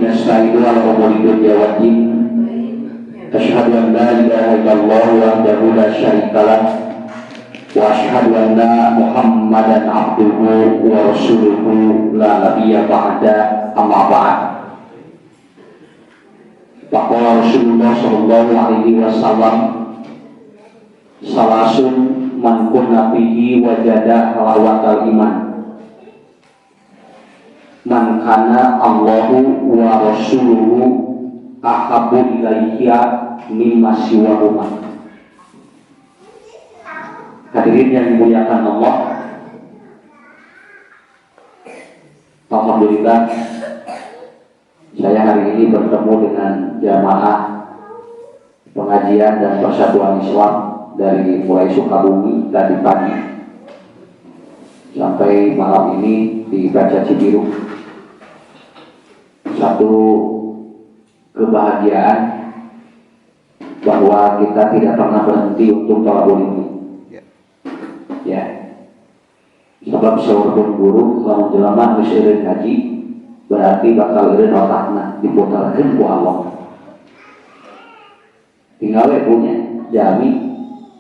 bihi nasta'inu ala umuri dunya wad din. Asyhadu an la ilaha illallah wahdahu la syarika lah wa asyhadu anna Muhammadan abduhu wa rasuluhu la nabiyya ba'da, amma ba'd. Faqala Rasulullah sallallahu alaihi wasallam, salasun man kunna fihi wajada halawatal iman, man kana Allahu wa rasuluhu ahabbu ilaihi mimma siwahuma. Hadirin yang dimuliakan Allah, alhamdulillah saya hari ini bertemu dengan jamaah pengajian dan persatuan Islam dari mulai Sukabumi tadi pagi sampai malam ini di Baca Cibiru. Satu kebahagiaan bahwa kita tidak pernah berhenti untuk tolabul ilmi. Ya, sebab sahur guru lamun jelema geus eureun haji berarti bakal eureun otakna diputarkeun ku Allah. Tinggal we punya jami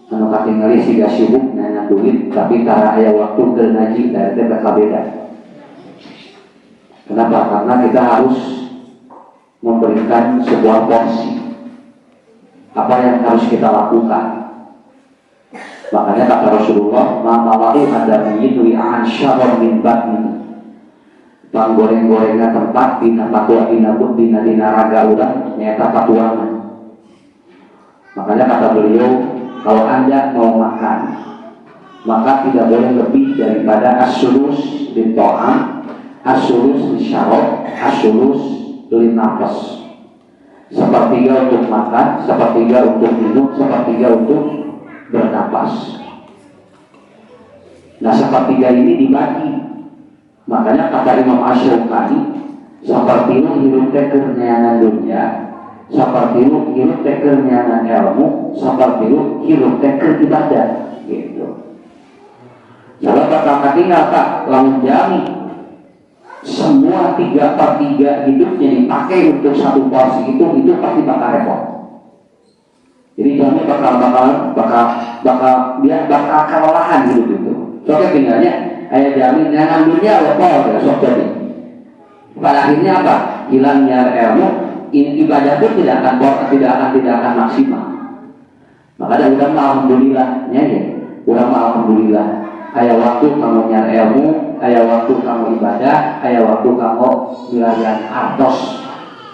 anu katingali siga sibuk nanya duit tapi tara aya waktu keur ngaji da teh bakal beda. Kenapa? Karena kita harus memberikan sebuah porsi apa yang harus kita lakukan. Makanya kata Rasulullah, "Matawaru adamiyyin wi'an syarrun min batni." Panggoreng-gorengna tempat dina patua dina raga urang nyaeta patuangan. Makanya kata beliau, kalau Anda mau makan, maka tidak boleh lebih daripada as-sulus lin ta'am, as-sulus lin syarab, as-sulus lin nafas. Sepertiga untuk makan, sepertiga untuk minum, sepertiga untuk bernapas. Nah, sepertiga ini dibagi. Makanya kata Imam Asy-Syaukani, seperti lu hirup teh keur nyaangan dunya, seperti lu hirup teh keur nyaangan ilmu, seperti lu hirup teh keur ibadah, gitu. Kalau bakal katingal Pak, lamun jami semua 3/3 hidupnya dipakai untuk satu porsi itu pasti bakal repot. Jadi jami bakal dia bakal kelelahan gitu. Soalnya tinggalnya ayah jami nyangan dunia lepol ya sok jadi. Pada akhirnya apa? Hilangnya ilmu, ibadah pun tidak akan maksimal. Makanya ulama alhamdulillahnya ya, ulama alhamdulillah. Ayah waktu kamu nyari ilmu, ayah waktu kamu ibadah, ayah waktu kamu milarian artos,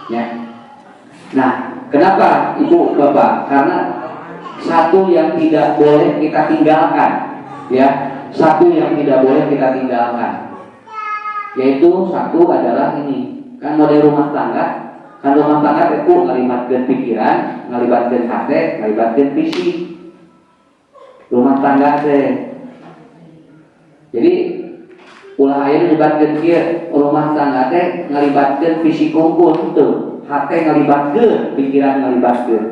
ya. Nah, kenapa Ibu Bapak? Karena satu yang tidak boleh kita tinggalkan, ya. Satu yang tidak boleh kita tinggalkan, yaitu satu adalah ini. Kan model rumah tangga, itu ngalibatkeun pikiran, ngalibatkeun hate, ngalibatkeun fisik. Rumah tangga teh. Jadi ulah aya ngalibatkeun kieu, rumah tangga teh ngalibatkeun fisik unggul tuh. Hati ngalibatkeun, pikiran ngalibatkeun.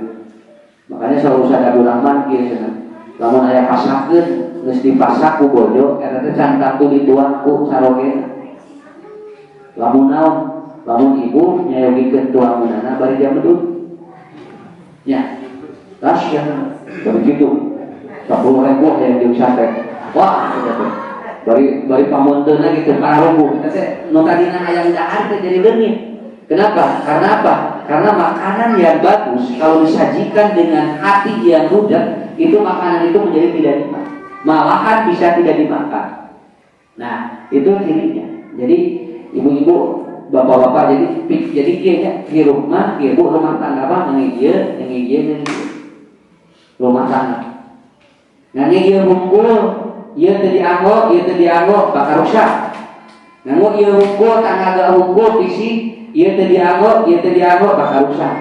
Makanya selalu sadar Rahman kieu cenah. Lamun aya pasakeun, geus dipasak ku bojo, eta teh can kartu dituang ku saroge. Lamun naon? Lamun ibu nyayogikeun tuangeunana bari jam bedug. Nya. Tasya. Begitu. 10.000 yang jeung sate. Wah, eta. Bari pamunteunna kitu pararunggu. Eta teh nu tadina hayang dahar teh jadi leungit. Kenapa? Karena apa? Karena makanan yang bagus kalau disajikan dengan hati yang mudah, itu makanan itu menjadi tidak nikmat. Malahan bisa tidak dimakan. Nah, itu cirinya. Jadi ibu-ibu, bapak-bapak jadi kieu di rumah, ibu rumah tangga apa ngegieu rumah tangga. Nah, ieu hungkul, ieu teu dianggo bakal rusak. Nah, ieu hungkul tangga hungkul bisi ieu teu dianggo bakal rusak.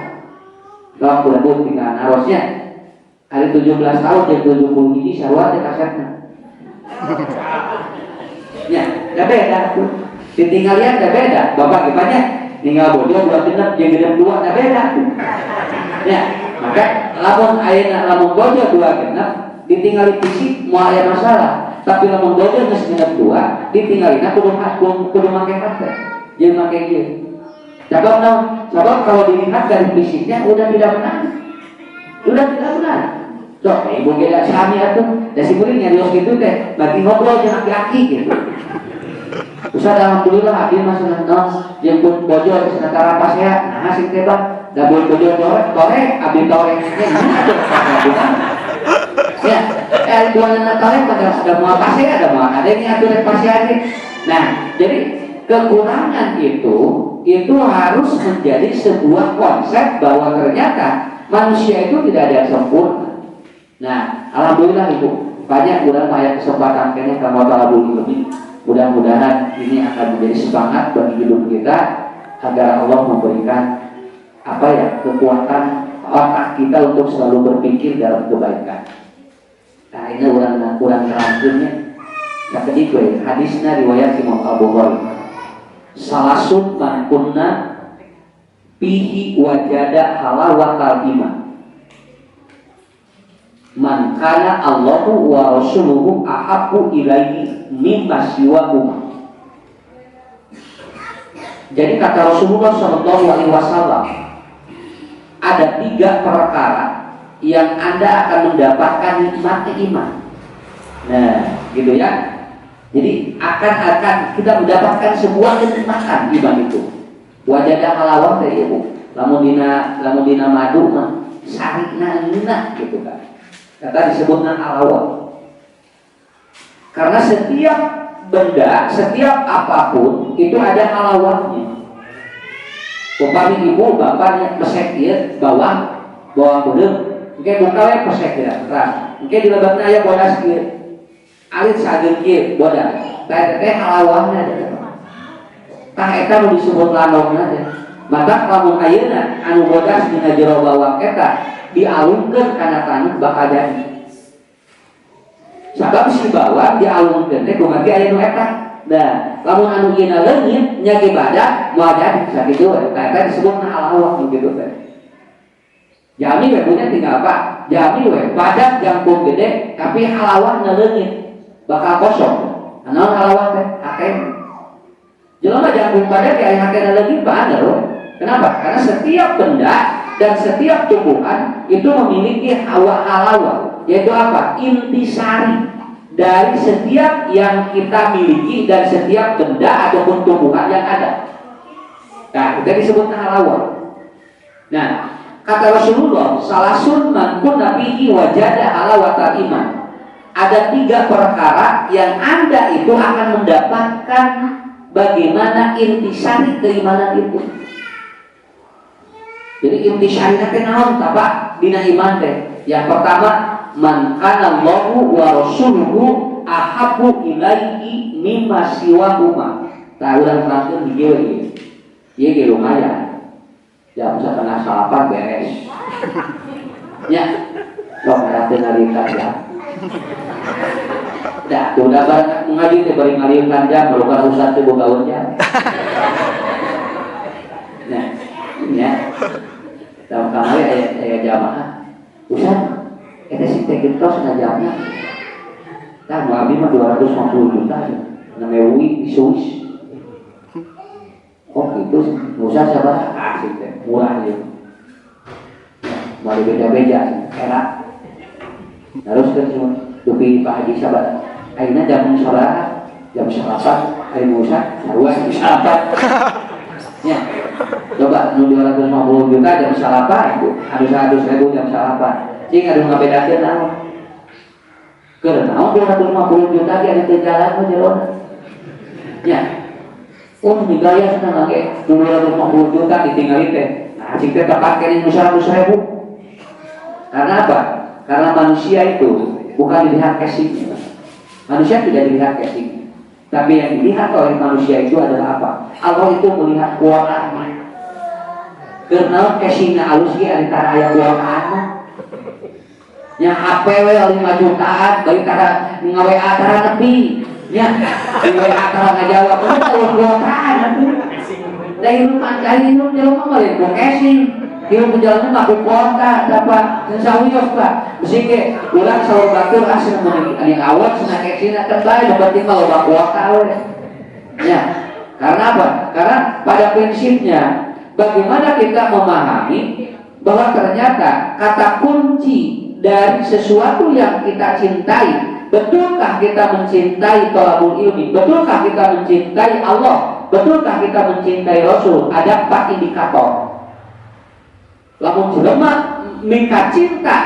Kalau kudu tinggal harusnya hari 17 tahun jeung 70 hiji sarua teh kasetna. Ya, da beda tuh. Ditinggalian da beda. Bapak gimana? Ninggal bodoh 2 genep jeung genep 2 da beda tuh. Ya, maka lamun bodoh 2 genep ditinggali fisik moal aya masalah. Tapi lamun bodoh geus genep 2 ditinggalina kudu make hate. Jeung make ieu. Sebab kalau dilihat dari fisiknya udah tidak benar. So, ibu kita sami atuh, dan si murid nyarios gitu teh, bagi ngobrol jeung aki-aki gitu. Ustaz alhamdulillah abdi mah seneng jemput bojor senatara pas ya, nah sing teh bang, da bojor torek, abdi toreknya ya, buana torek ada mau pas ya, ada mau ada yang atur pas ya. Nah, jadi kekurangan itu harus menjadi sebuah konsep bahwa ternyata manusia itu tidak ada yang sempurna. Nah, alhamdulillah ibu, banyak banyak kesempatan kayaknya kamu tahu lebih. Mudah-mudahan ini akan menjadi semangat bagi hidup kita agar Allah memberikan kekuatan otak kita untuk selalu berpikir dalam kebaikan. Nah, ini kurang terangnya. Nah, kedua hadisnya riwayat Imam Abu Hurairah. Salasun man kunna fihi wajada halawatal iman. Man kana Allahu wa rasuluhu ahabbu ilaihi mimma siwahuma. Jadi kata Rasulullah SAW, ada 3 perkara yang Anda akan mendapatkan nikmat iman. Nah, gitu ya. Jadi akan kita mendapatkan sebuah kenikmatan iman itu. Wajada halawah dari ibu. Lamun dina madu mah sarina eunah gitu kan. Kata disebutnya halawah. Karena setiap benda, setiap apapun itu ada halawahnya. Umpami ibu bapaknya pesek ieu bawa beuleuh, engke buka we pesek ieu. Tah, engke di lebetna aya bodas ieu. Alit sageun kieu bodas. Tah teh halawahna teh. Tah eta nu disebut lanogna teh. Maka lamun ayeuna anu bodas dina jero bawang eta dialungkeun kana taneuh bakal jadi. Sabab si bawang dialungkeun teh kumaha aya nu eta. Nah, lamun anu ieu leungit nya ge badak moal jadi sakitu eta disebutna halawah gitu teh. Jami we punya tinggal apa? Jami we badak jangkung gede tapi halawahna leungit bakal kosong. Anaon halawah teh? Hakem. Jelema jangkung badak ya hakena leungit bener we. Kenapa? Karena setiap benda dan setiap tumbuhan itu memiliki halawah, yaitu apa? Intisari dari setiap yang kita miliki dan setiap benda ataupun tumbuhan yang ada. Nah, itu disebut halawah. Nah, kata Rasulullah, salasun man kunna fihi wajada halawatal iman. Ada 3 perkara yang Anda itu akan mendapatkan bagaimana intisari keimanan itu. Jadi intisari teh naon Pak dina iman teh? Yang pertama, man kana Allahu wa rasuluhu ahabbu ilaihi mimma siwahuma. Tah urang terangkeun di dieu ieu. Ieu ge lumayan. Jam 7:30 beres. Ya. Sok ngarateun nalika ya. Dah, udah bareng ngaji teh bari ngalieukan jam baru ustaz teh boga jam. Nah, ya. Dalam kamar aya jamaah. Ustaz, eta si teh gentos ngajamna. Tah nu abdi mah 250 juta aja. Namewi di Swiss. Oh gitu, Ustaz sabar. Ah, si teh murah ya. Mari beda-beda era. Terus kan dupi Pak Haji sabar. Ayeuna jam sabaraha? Jam 8. Ari Ustaz, sarua jam 8. Ya. Coba nu 250 juta jam salapan itu, anu 100.000 jam salapan. Cing adu ngabedakeun naon? Keur naon 250 juta ge anu teu jalan mah jelona. Ya. Oh, digaya cenah lage 250 juta ditinggali teh. Nah, cing teh tepat kene 100.000. Karena apa? Karena manusia itu bukan dilihat casingnya. Manusia tidak dilihat casingnya. Tapi yang dilihat oleh manusia itu adalah apa? Allah itu melihat keuangannya. Karena casingnya halus ge antara aya keuangan. Nya HP we 5 jutaan bari tara ngaWA tara nepi. Nya WA tara ngajawab keuangan atuh. Da hirup jelema mah lain ku casing. Hirup jelema mah ku kontak dapat sawios Pak. Bisi ge urang saur batur asli mun anu awak cenah casingna teh bae berarti mah loba kuota we. Ya. Karena apa? Karena pada prinsipnya bagaimana kita memahami bahwa ternyata kata kunci dari sesuatu yang kita cintai, betulkah kita mencintai thalabul ilmi, betulkah kita mencintai Allah, betulkah kita mencintai Rasul? Ada 4 indikator. Lamun jelema mika cinta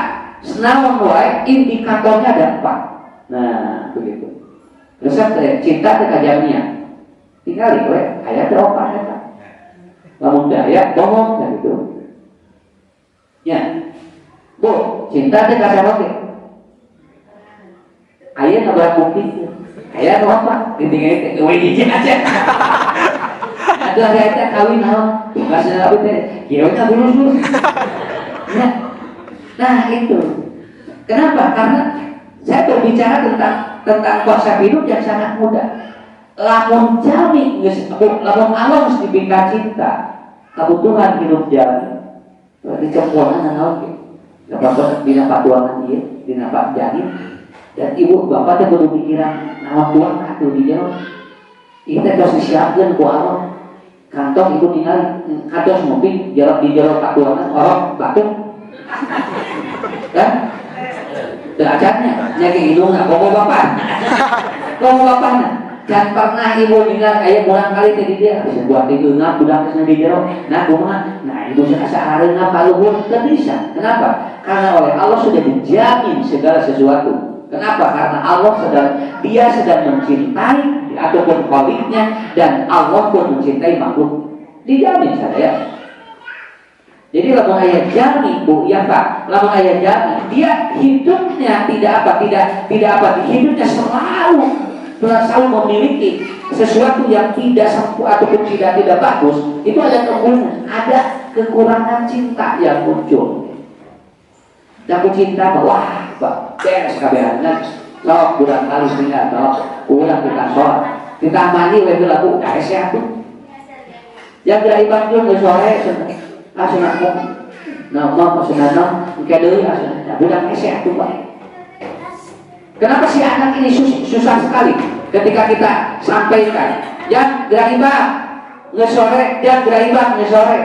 senaon wae, indikatornya ada 4. Nah, begitu. Resep cinta teh kajamian. Tinggal we aya teh opat eta. Lamun teu aya bohong kan gitu. Ya. Bu, cinta teh ka saha teh? Aya kabar bukti. Aya nu apa? Ditinggal teh we hiji aja. Ada aya teh kawin naon? Bahasa apa teh? Kieu teh dulu. Nah, itu. Kenapa? Karena saya berbicara tentang konsep hidup yang sangat mudah. Lamun jami lamun Allah mesti dibingkai cinta, kebutuhan hidup jami dicemponan naon ge. Bapak dina patuangan ieu, dina pak janin dan ibu bapak teh kudu pikiran naon tuang atuh dijawab. Ieu teh tos disiapkeun ku Allah. Kantong itu ningali kados ngopi di jero patuangan orang batuk. Kan? Acaranya nyaki hidung nggak ngomong bapak jangan pernah ibu dengar kayak bulan kali tadi dia bisa buat itu nggak budak kesana di jero nah kumaha nah ibu serasa arena paluhur tidak bisa. Kenapa? Karena oleh Allah sudah dijamin segala sesuatu. Kenapa? Karena Allah dia sedang mencintai ataupun khaliknya, dan Allah pun mencintai makhluk. Dijamin saya. Jadi lamun aya jami Bu, ya Pak, lamun aya jami, dia hidupnya hidupnya selalu memiliki sesuatu yang tidak sempurna ataupun tidak bagus. Itu ada kekurangan cinta yang muncul. Dan cinta bahwa Pak, beres kabehanna, sok budak halus tinggal, sok ulang kita sholat, kita mandi we lagu kaesnya tuh. Yang dari Bandung ke sore asunah mau nama asunah kayak dulu asunah budak esek tuh Pak. Kenapa si anak ini susah sekali ketika kita sampaikan yang geribah ngesore, yang geribah ngesore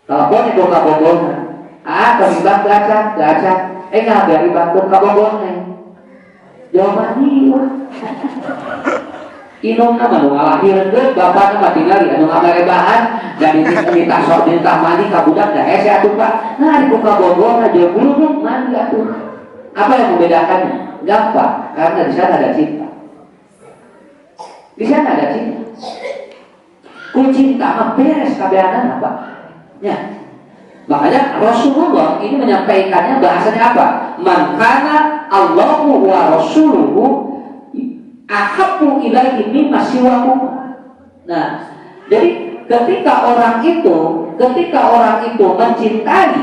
telepon itu kabobon geribah gaca nggak geribah tuh kabobon jawaban iya inung nama nu ngalahireun geus bapak nama tinggali anu ngamarebahan dan ditah sok ditah mandi ka budak da hese atuh Pak. Nah dibuka bogor aja buru mandi atuh. Apa yang membedakannya? Gampang, karena di sana ada cinta. Di sana ada cinta. Ku cinta mah beres kabehanana Pak. Ya. Makanya Rasulullah ini menyampaikannya bahasanya apa? Man kana Allahu wa rasuluhu ahabbu ilaihi mimma siwahu. Nah, jadi ketika orang itu mencintai,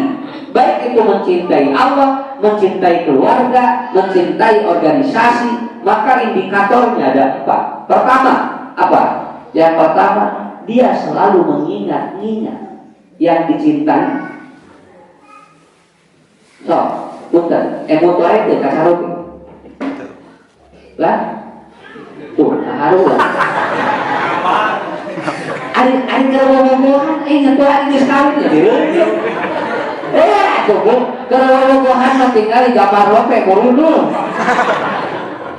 baik itu mencintai Allah, mencintai keluarga, mencintai organisasi, maka indikatornya ada 4. Pertama, apa? Yang pertama, dia selalu mengingat-ingat yang dicintai. So, punten, emoto ae teh kasaroke. Lah tuh, harulah. Ari ngomong-ngomongan, ngetua ari geus kawin ya direun. Tuh, ngomong-ngomongan mah tinggal gambar lope burundul.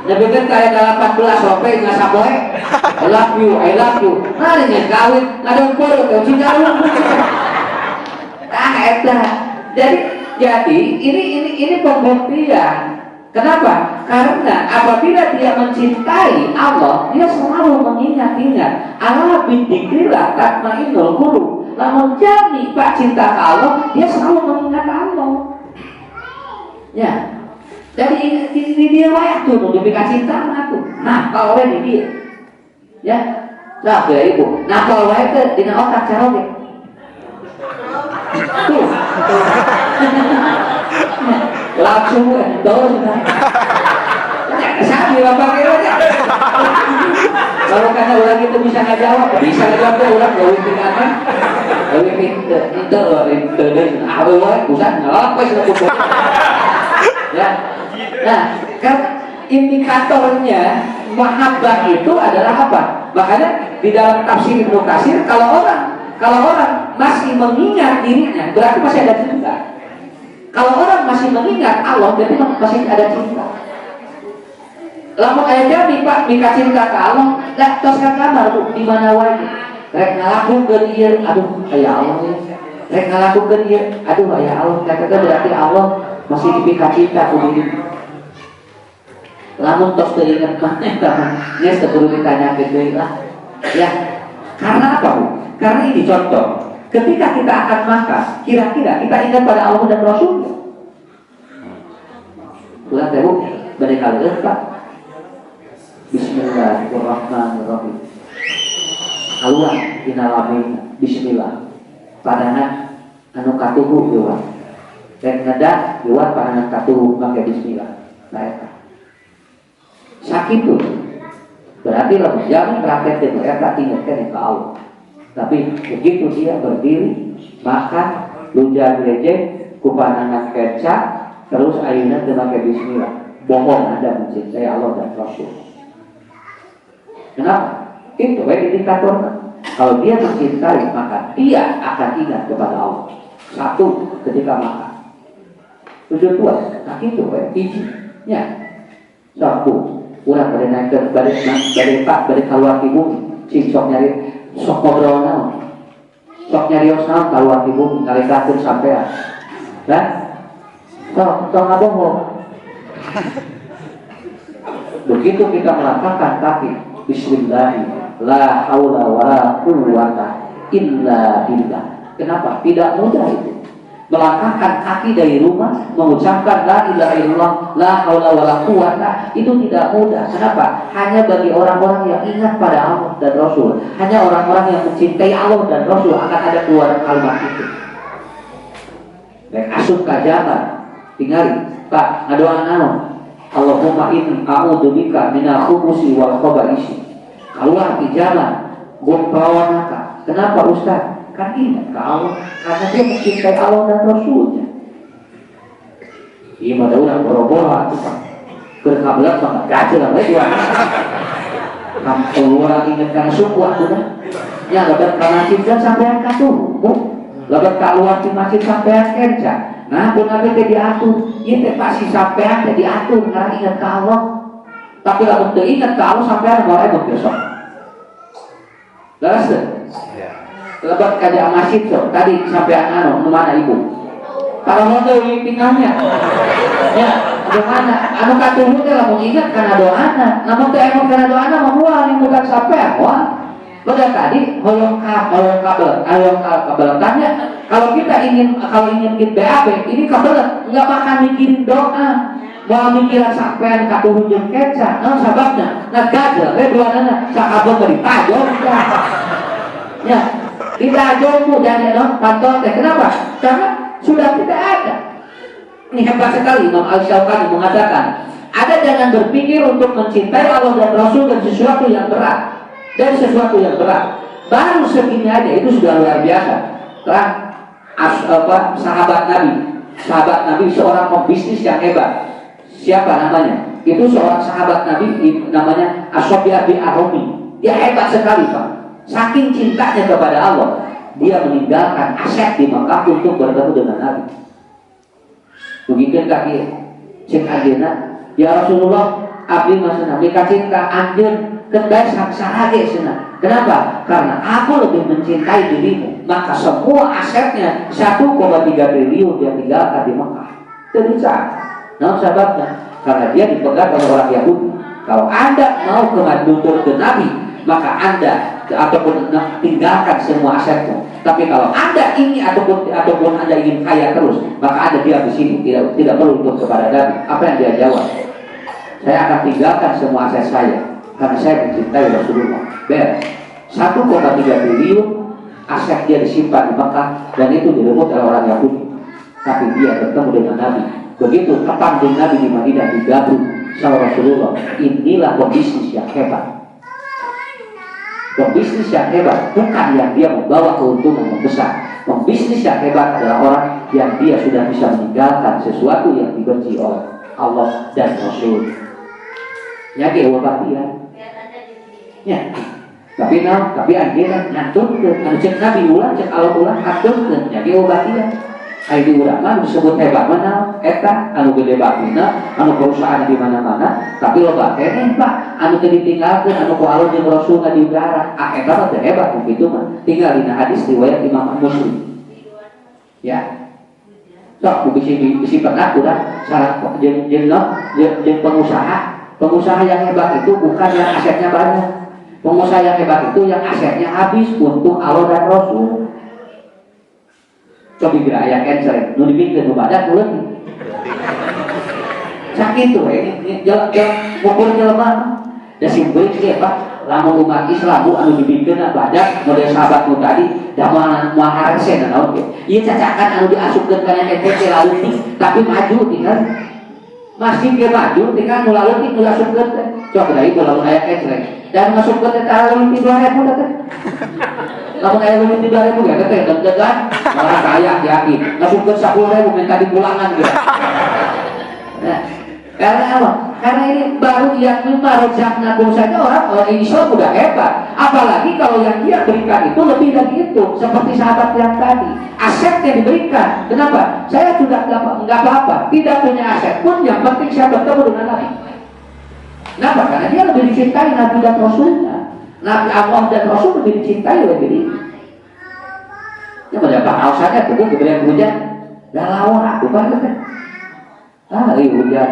Nyebutkeun kaya 14 lope nggak sapoe. I love you. Ari geus kawin, ngadongkor teh cigarung. Eta. Jadi ini pembuktian. Kenapa? Karena apabila dia mencintai Allah, dia selalu mengingat-ingat. Allah bidzikrillah tatmainnul qulub. Lamun jami Pak cinta Allah, dia selalu mengingat Allah. Ya. Jadi di dia wae tuh dipika cinta mah tuh. Nah, kalau di dia. Ya. Nah, Ibu. Nah, kalau wae teh dina otak caroge. Tuh. Langsung terus saya bilang pakai aja kalau kata orang itu bisa ngejawab tuh orang gak pindahan itu awal pusat ngelapes ya. Nah kan indikatornya mahabbah itu adalah apa? Makanya di dalam tafsir Ibnu Katsir kalau Kalau orang masih mengingat dirinya, berarti masih ada cinta. Kalau orang masih mengingat Allah, berarti masih ada cinta. Lamun aya jadi Pak mika cinta ke Allah, dah tos ka kamar tuh di mana wae. Rek ngalakukeun ieu, aduh aya Allah ya. Rek ngalakukeun ieu, aduh aya Allah. Kata berarti Allah masih dipika cinta ku diri. Lamun tos teu inget maneh tah, geus teu perlu ditanyakeun deui lah. Ya. Karena apa, Bu? Karena ini contoh. Ketika kita akan makan, kira-kira kita ingat pada Allah dan Rasul-Nya. Ulah teh Bu, bade kali Pak. Bismillahirrahmanirrahim. Allah inalamin bismillah. Padahal anu katuhu dewa. Rek ngedak dewa padahal katuhu make bismillah. Nah, sakit tuh. Berarti lebih jangan praktek itu eta ingatkan ke Allah. Tapi begitu dia berdiri makan lunjang leceh kupanangan kecap terus ayeuna teu make bismillah. Bohong Anda mencintai Allah dan Rasul. Kenapa? Itu indikatornya. Kalau dia mencintai, maka dia akan ingat kepada Allah. Satu, ketika makan. Tujuan dua, nah itu izinnya. Satu, urang pada naik ke dari keluar ibu, si sok nyari, sok ngobrol naon, sok nyari osnaon keluar ibu, ngalikakeun sampean. Kan? Sok ngabohong. Begitu kita melangkahkan kaki. Bismillah, la haula wala quwwata illa billah. Kenapa? Tidak mudah itu. Melangkahkan kaki dari rumah, mengucapkan la ilaha illallah, la haula wala quwwata, itu tidak mudah. Kenapa? Hanya bagi orang-orang yang ingat pada Allah dan Rasul. Hanya orang-orang yang mencintai Allah dan Rasul akan ada keluar kalimat itu. Baik asup kajaman, tinggali, Pak, ngadoan naon? Allahumma inni a'udzubika minal khubuthi wal khaba'isi. Keluar di jalan, gumpawanaka. Kenapa Ustaz? Kan ingat ke Allah, karena dia mencintai Allah dan Rasulnya. Iya, pada ulang boro-boro itu Pak. Berkabelat banget, gajah lah lagi. Kamu keluar ingat karena suku aku dah. Ya, lebat ke masjid kan sampean katuh, Bu. Lebat keluar di masjid sampean kenca. Nah, pun nanti diatur, ini pasti sampean diatur karena ingat ke Allah. Tapi kalau tidak ingat ke Allah sampean mau ebot besok. Laras deh. Lebat kaji masjid so. Tadi sampean anu, mana ibu? Kalau mau tuh tinggalnya. Ya, gimana? Anu katuhu teh lamun ingat karena doana. Namun teh emang karena doana mau bukan sampean, wah. Pada tadi hoyong kabel tanya kalau ingin BAB ini kabel nggak makan mikirin doa mau mikiran sampean katuhu jeung keca nah sababna nah gajah duanana sakabel teh ditajong ya ditajong dan pantol teh kenapa karena sudah tidak ada. Ini hebat sekali Imam Al-Syaukani mengatakan ada jangan berpikir untuk mencintai Allah dan Rasul dan sesuatu yang berat dari sesuatu yang berat. Baru segini aja itu sudah luar biasa. Sahabat Nabi seorang pembisnis yang hebat. Siapa namanya? Itu seorang sahabat Nabi namanya As-Sobiah bin Ar-Rumi. Dia hebat sekali Pak. Saking cintanya kepada Allah, dia meninggalkan aset di Makkah untuk bertemu dengan Nabi. Begitu kaki cek anjeunna, ya Rasulullah, abdi masana mika cinta anjeun kedai saksahage cenah. Kenapa? Karena aku lebih mencintai dirimu. Maka semua asetnya 1,3 triliun dia tinggalkan di Mekah. Itu bisa. Nah, sebabnya karena dia dipegang oleh orang Yahudi. Kalau Anda mau ke Nabi, maka Anda ataupun tinggalkan semua asetmu. Tapi kalau Anda ingin ataupun Anda ingin kaya terus, maka Anda diam di sini, tidak perlu ikut kepada Nabi. Apa yang dia jawab? Saya akan tinggalkan semua aset saya karena saya mencintai Rasulullah. Beres. 1,3 triliun aset dia disimpan di Mekah dan itu direbut oleh orang Yahudi. Tapi dia bertemu dengan Nabi. Begitu kapan dengan Nabi di Madinah digabung sama Rasulullah. Inilah pembisnis yang hebat. Pembisnis yang hebat bukan yang dia membawa keuntungan yang besar. Pembisnis yang hebat adalah orang yang dia sudah bisa meninggalkan sesuatu yang dibenci oleh Allah dan Rasul. Ya, dia wabat dia. Ya. Tapi akhirnya nyanturkeun anu cek Nabi ulah cek Allah ulah aturkeun jadi obatian. Ayo urang mah disebut hebat mana eta anu gede batina anu perusahaan di mana-mana tapi loba keneh Pak anu teu ditinggalkeun anu ku Allah jeung Rasul ngadiudara eta mah teu hebat kitu mah tinggal dina hadis riwayat Imam Muslim ya sok bisi pernah urang salah jeung pengusaha yang hebat itu bukan yang asetnya banyak. Pengusaha yang hebat itu yang asetnya habis untuk Allah dan Rasul. Coba kira ayah cancer, nu dibikin nu badan nu leutik. Sakit tuh, ini jalan ukur jelema. Da simpel ge Pak, lamun umat Islam anu dibikin badan model sahabat nu tadi, da moal haresen naon ge. Ieu cacakan anu diasupkeun kana ETC leutik, tapi maju tinggal. Masih ge maju tinggal nu leutik nu asupkeun teh. Coba deui lamun aya cancer. Dan masukkeun teh taruh 2000 teh. Lamun aya duit 3.000 ya teh deg-degan malah kaya yakin masukkeun 10.000 minta dipulangan gitu. Nah, karena apa? Karena ini baru yang lima rezakna saja orang Islam udah hebat. Apalagi kalau yang dia berikan itu lebih dari itu, seperti sahabat yang tadi. Aset yang diberikan. Kenapa? Saya sudah enggak apa-apa, tidak punya aset pun yang penting saya bertemu dengan Nabi. Kenapa? Karena dia lebih dicintai Nabi dan Rasulnya. Nabi Allah dan Rasul lebih dicintai oleh diri. Ya pada Pak Ausanya tuh diberikan hujan, dah lawan aku kan? Ini hujan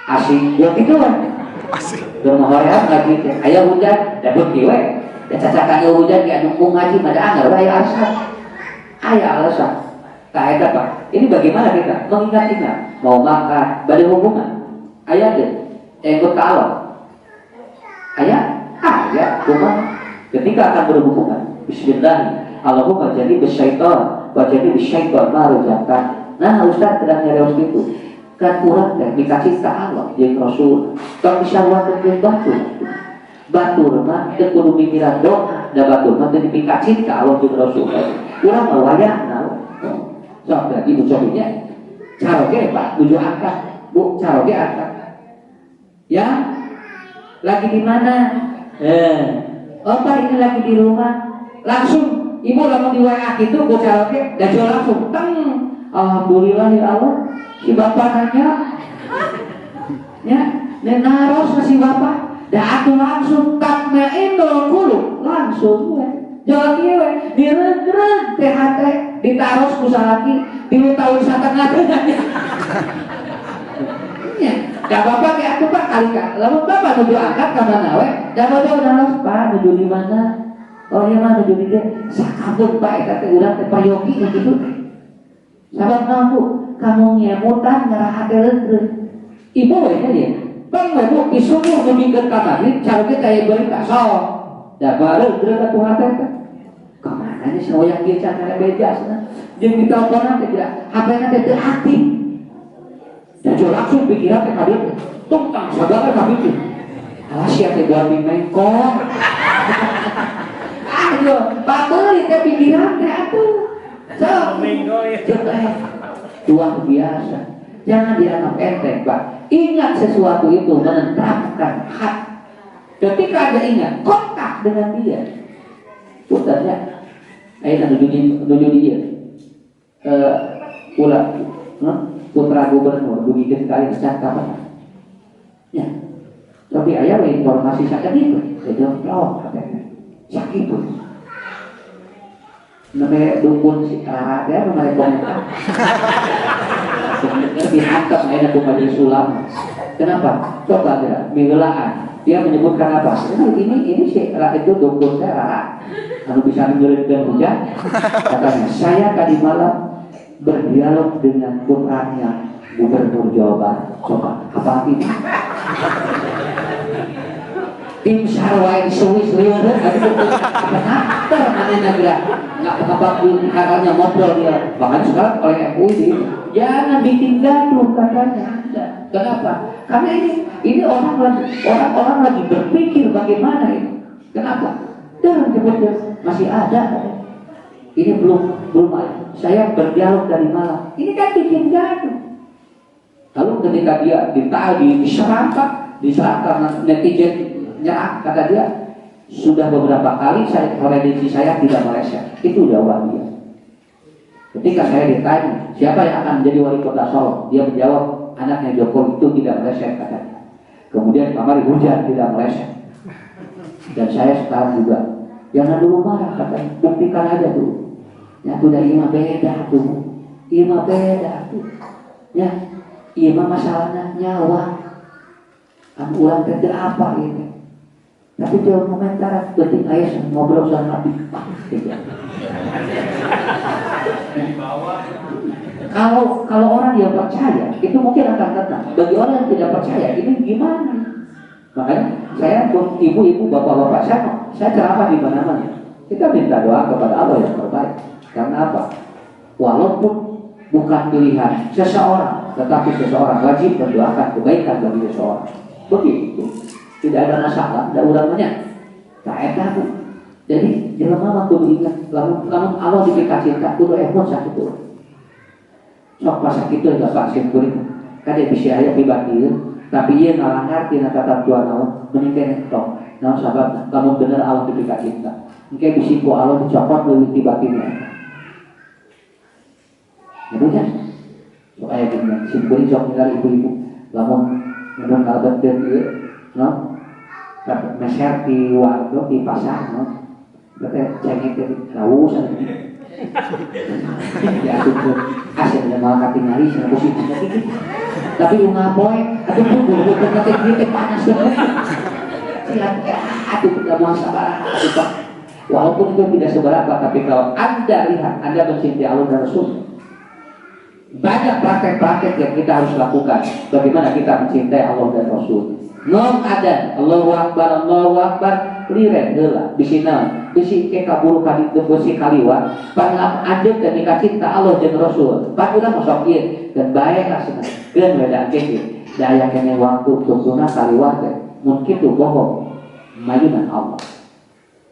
asing, ya gitu kan? Asing. Bermahorehan lagi, ayah hujan, dapat kiwe, dan cacakan hujan kayak dukung ngaji, ada anggar, ayah alasan, tak ada Pak. Ini bagaimana kita mengingat-ingat, mau makan, pada hubungan, ayah deh, ikut Allah, ayah. Ya, cuma ketika akan berhubungan bismillah Allahumma jadi bisyaitan wa jadi bisyaitan marujatan. Nah Ustaz sedang nyarios itu kan kurang teh dikasih ke Allah jeung Rasul kalau bisa wae jeung batu mah teu kudu mikiran doa da batu mah teu dikasih ke Allah jeung Rasul urang mah wayahna sok lagi bucobinya caroge Pak tujuh angka Bu caroge angka ya lagi di mana Pak ini lagi di rumah langsung ibu langsung di WA gitu bocah oke dan jual langsung alhamdulillah ya Allah si bapak nanya ya nenaros si bapak dah aku langsung takmain dulu langsung jual kieu diregreg THT ditaros ku salaki 3 tahun satengah ya gak apa-apa kayak aku Pak kali Kak. Lalu Bapak nuju angkat ke mana we? Dah bawa naros Pak nuju di mana? Oh iya mah nuju di dia. Sakabut Pak eta teh urang teh payogi gitu. Sahabat naon Bu? Kamu nyemutan ngarah hate leutreun. Ibu we dia. Bang we Bu disuruh numikeun ka tadi cara kita aya beureum ka saon. Da baru leutreun ka tuh hate teh. Kamana nya saoyang kieu cara bejasna. Jeung diteleponan teh tidak HP-na teh teu aktif. Dan langsung pikiran ke kabin tungtang saudara kabin itu alasia teh buat mengkong ayo patuli teh pikiran teh atuh so luar biasa jangan dianggap enteng Pak ingat sesuatu itu menetapkan hak ketika ada ingat kontak dengan dia putarnya ayo nuju dia ulah putra gubernur dugikan sekali kecatat ya tapi ayah informasi sakit itu saya jawab katanya sakit itu namanya dukun si Clara dia namanya komentar dihantam ayah aku majelis ulama kenapa coba dia minggulaan dia menyebutkan apa ini si Clara itu dukun saya kalau bisa menjelaskan hujan katanya saya tadi malam berdialog dengan putranya Gubernur Jawa Barat. Coba apa ini? Tim sarwain Swiss liur kenapa mana negara nggak apa-apa katanya ngobrol dia bahkan sekarang oleh MUI jangan bikin gaduh katanya. Kenapa? Karena ini orang lagi berpikir bagaimana ini. Kenapa? Masih ada. Ini belum ada. Saya berdialog dari malam. Ini kan bikin gaduh. Lalu ketika dia diserang netizen nyerang kata dia, Sudah beberapa kali prediksi saya tidak meleset. Itu jawaban dia. Ketika saya ditanya siapa yang akan menjadi wali kota Solo, dia menjawab anaknya Jokowi itu tidak meleset katanya. Kemudian kemarin hujan tidak meleset. Dan saya sekarang juga jangan dulu marah katanya, buktikan aja dulu. Ya sudah ima beda tuh, ima beda tuh. Ya, ima masalahnya nyawa. Kan ulang kerja apa ini? Tapi jangan komentar, penting ayah ngobrol sama Nabi. Kalau orang yang percaya itu mungkin akan tenang. Bagi orang yang tidak percaya ini gimana? Makanya saya ibu-ibu, bapak-bapak saya ceramah di mana-mana. Kita minta doa kepada Allah yang terbaik. Karena apa? Walaupun bukan pilihan seseorang, tetapi seseorang wajib mendoakan kebaikan bagi seseorang. Begitu. Tidak ada masalah, tidak ulamanya. Tak enak. Jadi jelema mah kudu ingat, lamun Allah dikasih cinta kudu emosi sakitu. Sok pas sakitu Bapak simkuring. Kade bisa aya pribadi, tapi ieu ngalanggar tina ketentuan Allah, mending keneh tok. Naon sabab lamun bener Allah dikasih cinta. Engke bisi ku Allah dicopot leuwih ti batinna. Kemudian sok aya gini, simkuring sok ningali ibu-ibu, lamun kalebet ieu, no? Meser di warung di pasar, no? Berarti cengeng ke raus, ya tuh asal dia malah katingali sana posisi gitu. Tapi ngapoy, aduh buru berkata gitu panas banget. Siap, aduh tidak mau sabar, aduh. Walaupun itu tidak seberapa, tapi kalau Anda lihat, Anda mencintai Allah dan Rasul, banyak praktek-praktek yang kita harus lakukan. Bagaimana kita mencintai Allah dan Rasul. Non ada Allahu Akbar, Allahu Akbar, liren heula bisi naon bisi ke kaburu kali bisi kaliwa pangam adep dan nikah cinta Allah dan Rasul pak urang sok ieu dan bae kasina geun beda kieu daya kene waktu tungtuna kaliwa teh mun kitu bohong mayunan Allah.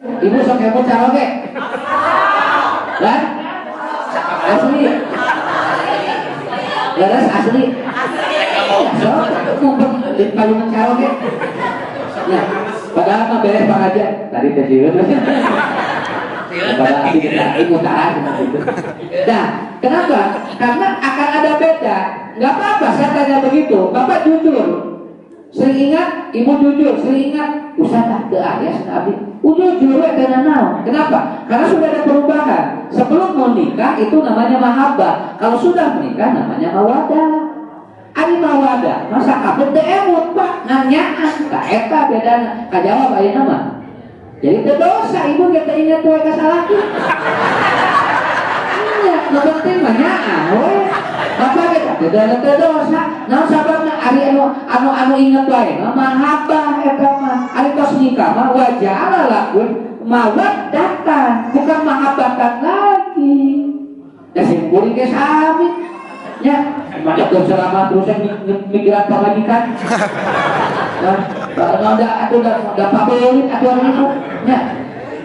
Ibu sok emo cara ge kan asli garas asli mumpung di palungan karaoke. Ya, padahal mah beres pengajian. Tadi teh sieun. Padahal kita ikutan gitu. Nah, kenapa? Karena akan ada beda. Enggak apa-apa saya tanya begitu. Bapak jujur. Sering ingat, ibu jujur, sering ingat, usaha teu aya cenah abdi. Jujur we teh naon? Kenapa? Karena sudah ada perubahan. Sebelum menikah itu namanya mahabbah. Kalau sudah menikah namanya mawaddah. Ari mawadah, masa kabeh teu emut Pak, nganyaan, ka eta bedana, kajawab ayeuna mah. Jadi teu dosa ibu kita ingat we kasalaki. Iya, nu penting mah nyaan we. Apa kita teu dosa. Naon sababna ari anu inget wae mah mahabbah eta mah. Ari tos nikah mah waja'ala lakum mawaddatan, bukan mahabbatan lagi. Da simpulin ge sami. Ya, macam tu selama terus mikiran pemajikan. Nah, ada pabelit atau orang itu. Ya.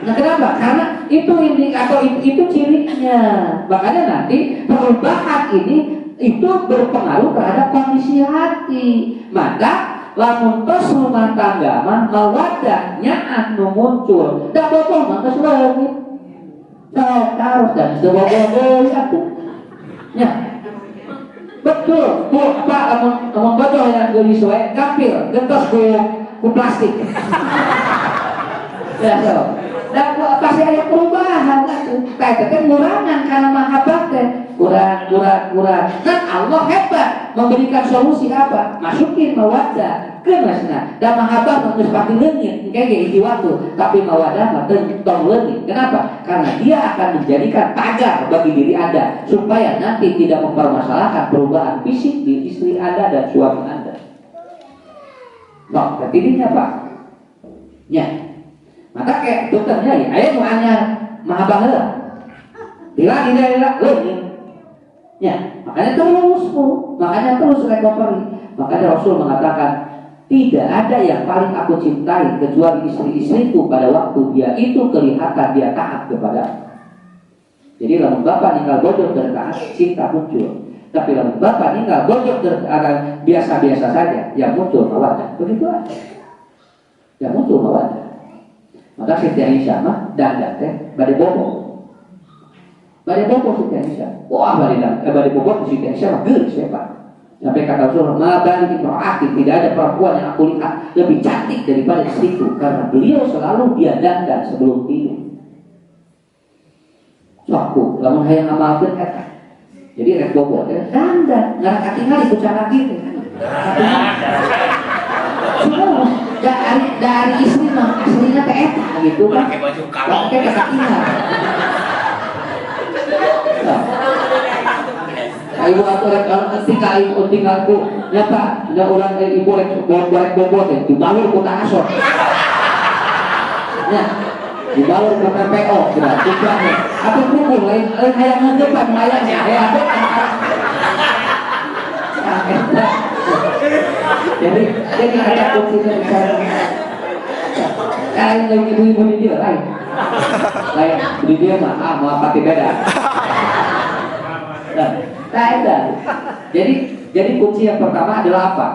Nah, kenapa? Karena itu indikator itu cirinya. Makanya nanti perubahan ini itu berpengaruh terhadap kondisi hati. Maka lamun tos rumah tangga mah mawaddahnya anu muncul. Da boboh mah geus leungit. Harus dan boboh atuh. Ya. Betul, bu, Pak, ngomong bocor yang gelis we, kapil, gentos ku plastik. Ya, so. Dan pasti ada perubahan atuh. Teh teh ngurangan karena mahabbah teh. Kurang. Dan Allah hebat memberikan solusi apa? Masukin mawaddah ke masna. Dan mahabbah geus pati leungit, engke ge hiji waktu, tapi mawaddah mah tong leungit. Kenapa? Karena dia akan menjadikan pagar bagi diri Anda supaya nanti tidak mempermasalahkan perubahan fisik di istri Anda dan suami Anda. Nah, berarti ini apa? Ya. Maka kayak dokternya ya, ayo mau anyar mahabbah heula. Bila leungit. Ya, makanya terus recovery. Makanya Rasul mengatakan tidak ada yang paling aku cintai kecuali istri-istriku pada waktu dia itu kelihatan dia taat kepada. Jadi lamun bapak ninggal bodoh bertaat, cinta muncul. Tapi lamun bapak ninggal bodoh akan biasa-biasa saja, yang muncul mawaddah. Begitu aja. Yang muncul mawaddah. Maka Siti Aisyah mah dandan teh bade bobo. Bade bobo Siti Aisyah. Wah bade bobo Siti Aisyah mah geus ya Pak. Sampai kata Rasulullah, "Ma bali imra'atin, tidak ada perempuan yang aku lihat lebih cantik daripada istriku karena beliau selalu dia dandan sebelum tidur." Suatu, lamun hayang ngamalkeun eta. Jadi rek bobo teh dandan, ngarak katingali ku cara kieu. Semua dari istri mah aslinya teh eta gitu kan. Pakai baju kalung, pakai katingal. Ibu aku rek ketika ibu tinggalku nyata ada orang ibu rek bobo teh dibalur ku tasor. Ya, dibalur ku PPO sudah cukup. Aku pukul lain hayang ngeupan mayangnya ya. Jadi ada kunci besar. Kayak ibu-ibu di dia lain. Lain di dia mah mau pakai beda. Nah, jadi kunci yang pertama adalah apa?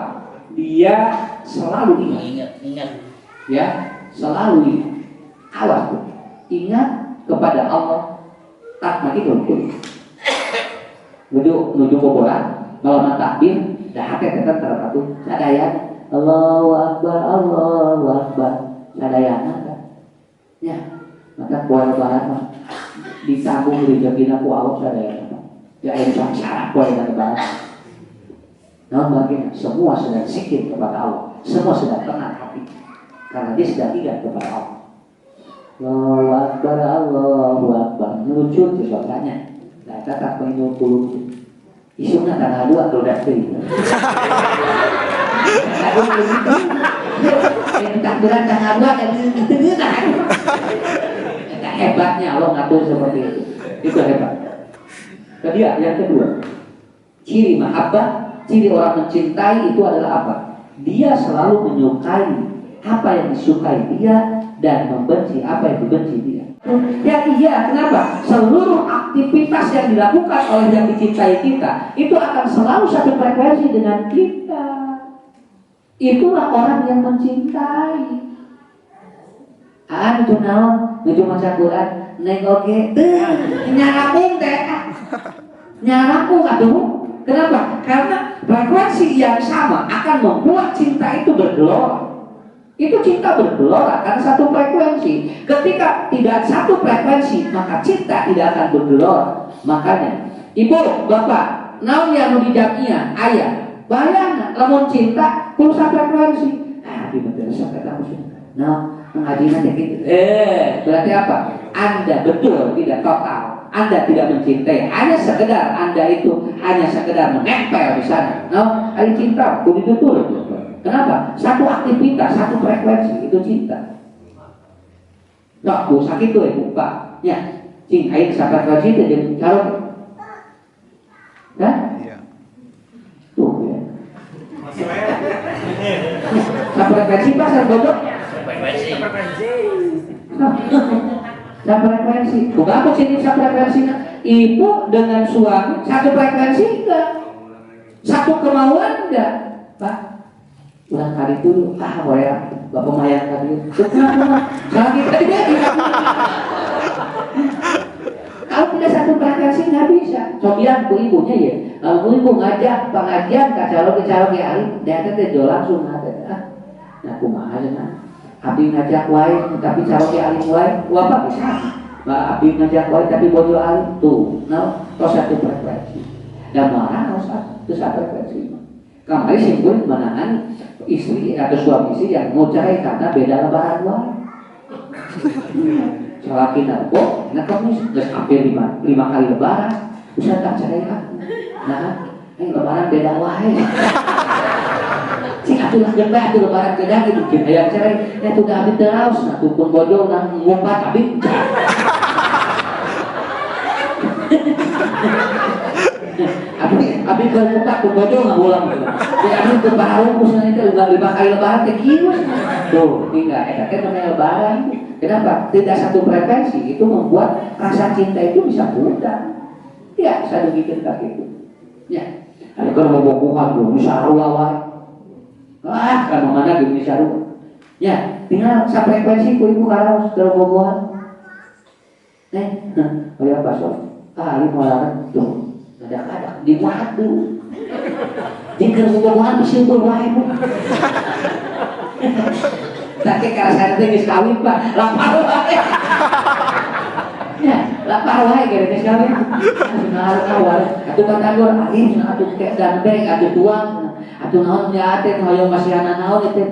Dia selalu ingat. Ya, selalu ingat. Awas tuh. Ingat kepada Allah. Tak itu nuju kuburan, malam takbir, dah hake kita terpatu. Sadaya, Allahu Akbar, sadayana kan? Ya, maka kuat banget disambung rezekina ku Allah sadayana. Ya yang syarat kuat dan baik. Nah, bagaimana? Semua sedang zikir kepada Allah, semua sedang tenang hati, karena dia sedang ingat kepada Allah. Allahu Akbar, melucut sesuatunya. Nah, tetap menyukur. Isuna tanggal 2 kalau udah free. Takbiran tanggal 2 dan itu kan. Hebatnya Allah ngatur seperti itu. Itu hebat. Kedua, yang kedua, ciri mahabbah, ciri orang mencintai itu adalah apa? Dia selalu menyukai apa yang disukai dia dan membenci apa yang dibenci dia. Ya iya, kenapa? Seluruh aktivitas yang dilakukan oleh yang dicintai kita itu akan selalu satu frekuensi dengan kita. Itulah orang yang mencintai. Itu naon? Nuju maca Quran, neng oge, nyarapung teh. Nyarapung atuh. Kenapa? Karena frekuensi yang sama akan membuat cinta itu bergelora. Itu cinta bergelora karena satu frekuensi. Ketika tidak satu frekuensi, maka cinta tidak akan bergelora. Makanya, ibu, bapak, naon yang dijamiah, ayah, bayang, lamun cinta, pulsa frekuensi. Di madrasah kata musuh. Nah, mengajinya gitu. Berarti apa? Anda betul tidak total. Anda tidak mencintai. Hanya sekedar Anda itu hanya sekedar menempel di sana. Nah, ada cinta, kudu betul. Kenapa? Satu aktivitas, satu frekuensi itu cinta. Nah, sakit tuh ya, Pak. Ya, cing aing frekuensi itu jadi calon. Kan? Iya. Tuh ya. Nah, frekuensi Pak, saya bodoh. Frekuensi. Nah, frekuensi. Bukan aku sini frekuensinya. Ibu dengan suami satu frekuensi enggak? Satu kemauan enggak, Pak? Ulang kali dulu, ya, bapak mayat kali. Kalau kita kalau tidak satu frekuensi nggak bisa. So bilang bu ibunya ya, bu ibu ngajak pengajian ke calon ya ali, dia teh langsung ada. Nah, kumaha cenah. Abdi ngajak wae, tapi calon ya ali wae, apa bisa? Abdi ngajak wae tapi bojo ali tuh, nah, tos satu frekuensi. Dan marah itu satu frekuensi. Kamari simpul menahan istri atau suami istri yang mau cerai karena beda lebaran wae. Salaki narko, nah kamu sudah hampir lima kali lebaran, bisa tak cerai kan? Nah, lebaran beda wae. Cik atulah jembat atuh lebaran beda gitu, kita yang cerai, tuh udah habis terus, nah tukun bodoh nah ngumpat habis. Abi bermuka ke bodoh nggak pulang gitu. Ya abi berbaharu misalnya itu udah 5 kali lebaran tekius. Tuh, tinggal kan namanya lebaran. Kenapa? Tidak satu frekuensi itu membuat rasa cinta itu bisa pudar. Ya, saya bikin kayak gitu. Ya, ada kalau mau bohongan belum bisa ruawai. Kalau mana belum bisa ruawai. Ya, tinggal frekuensi ku ibu karaos terbobohan. Oh ya Pak Sof, ini malah tuh ada di wadu. Jika bobohan disimpul wae Bu. Tapi kalau saya geus kawin Pak, lapar wae. Ya, lapar wae geus kawin. Benar awal, atuh katanggur alim, atuh kayak gandeng, atuh tuang, atuh naon nya teh hoyong masihana naon teh.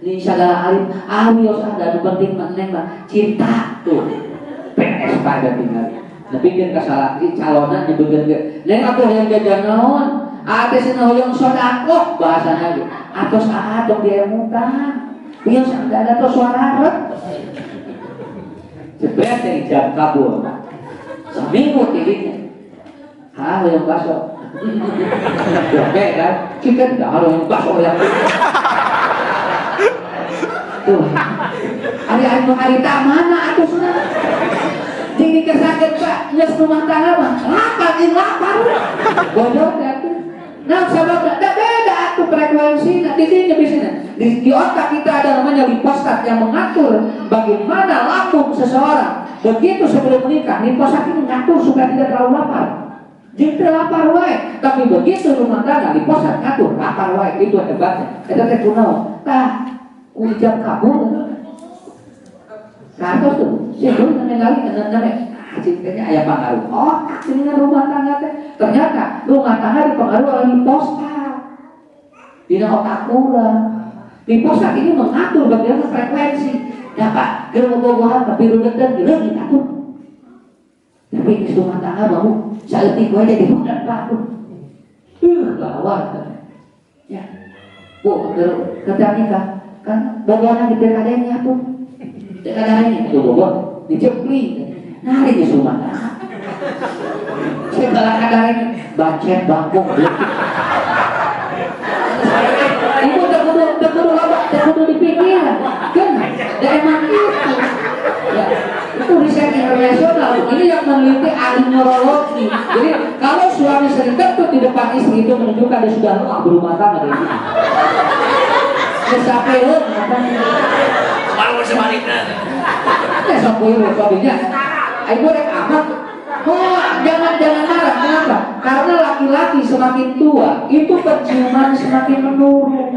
Ni sagala alim, awios ada penting meneng mah cinta tuh. PS pada tinggal. Tapi kan kasalah calonan dibegeun ge. Neng atuh yang jajan naon? Ate cenah hoyong sodaqoh bahasana ge. Atos atok dia mutang. Biar ada tuh suara rek. Jebret dari jam kabur. Seminggu tidiknya. Hoyong baso. Oke kan? Kita tidak hoyong baso yang tuh. Hari-hari mana atuh cenah? Jadi kesakit Pak, nyes rumah tangga mah lapar. Bodoh atuh. Nah, sabab ada beda atuh frekuensi di sini biasanya. Di otak kita ada namanya lipostat yang mengatur bagaimana lambung seseorang. Begitu sebelum menikah, lipostat ini mengatur supaya tidak terlalu lapar. Jadi lapar wae, tapi begitu rumah tangga lipostat ngatur lapar wae, itu hebatnya. Eta teh kunaon? Tah, ujang kabur. Kantor tuh, sih dulu nenggali cintanya ayah pengaruh. Oh, dengan rumah tangga teh. Ternyata rumah tangga dipengaruhi oleh lipostat. Di otak kurang. Lipostat ini mengatur bagaimana frekuensi. Ya Pak, kalau bobohan tapi rudet dan gila diatur. Tapi di rumah tangga mau saeutik wae jadi budak Pak. Lawan. Ya. Bu, ketika nikah kan bobohan di dekadenya tuh. Dekadanya itu bobot dicepli. Nah, ini rumah tangga. Segala kadang bacet bangkung. Ibu terkudu lobak, terkudu dipikir. Kan? Dan emang itu. Ya, itu riset internasional. Ini yang meneliti ahli neurologi. Jadi kalau suami sering kentut di depan istri itu menunjukkan dia sudah lelah berumah tangga. Sampai Malu sebaliknya. Ya sampai suaminya. Ibu rek amat. Oh, jangan marah. Kenapa? Karena laki-laki semakin tua itu penciuman semakin menurun.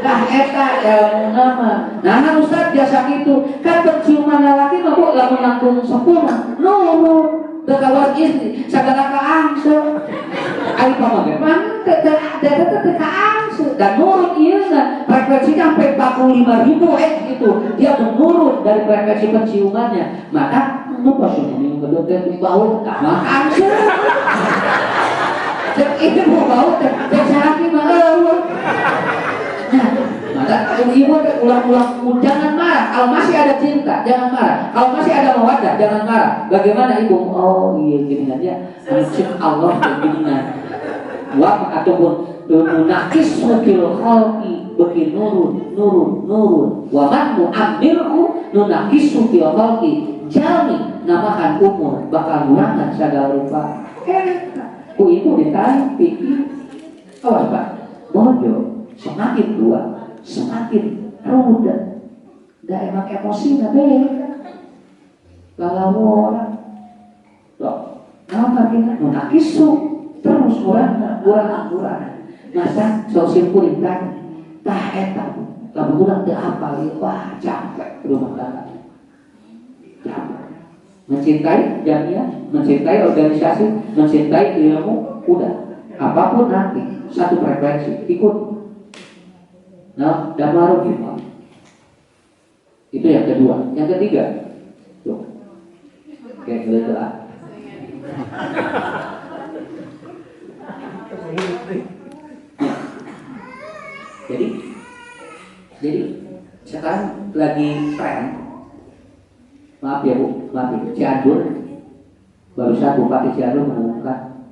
Nah, eta ilmu nama. Nah, Ustaz biasa gitu. Kan penciuman laki mah kok lamun langkung sempurna. Nurun. Dekawat istri, sagala kaangse. Ari pamage, man teh kaangse. Dan nurun ieu na frekuensinya sampai 45.000 gitu. Dia menurun dari frekuensi penciumannya. Maka nu pas minggu kedua teh bau tah kaangse. Cek itu mau bau teh sakit mah eueuh. Nah, maka ibu ulang-ulang jangan marah. Kalau masih ada cinta, jangan marah. Kalau masih ada mawaddah, jangan marah. Bagaimana ibu? Oh iya gini aja. Insya Allah begini. Wa ataupun munakis mukil khalqi beki nurun. Wa man mu'ammirhu nunakis mukil khalqi. Jami namakan umur bakal ngurangan segala rupa. Ku ibu ditarik pikir. Awas Pak. Bodoh. Semakin tua, semakin ruda. Dah emang emosi nggak beda. Kalau orang, loh, apa kita menakisu terus kurang. Masa sosial kulitan, tah etam, lalu kurang dia apa? Wah capek rumah tangga. Capek. Mencintai jamiah, mencintai organisasi, mencintai ilmu, udah. Apapun nanti satu frekuensi ikut. Nah, damaru gimana? Itu yang kedua. Yang ketiga, tuh, kayak gitu lah. Jadi sekarang lagi tren. Maaf ya Bu, Cianjur. Barusan Bupati Cianjur mengumumkan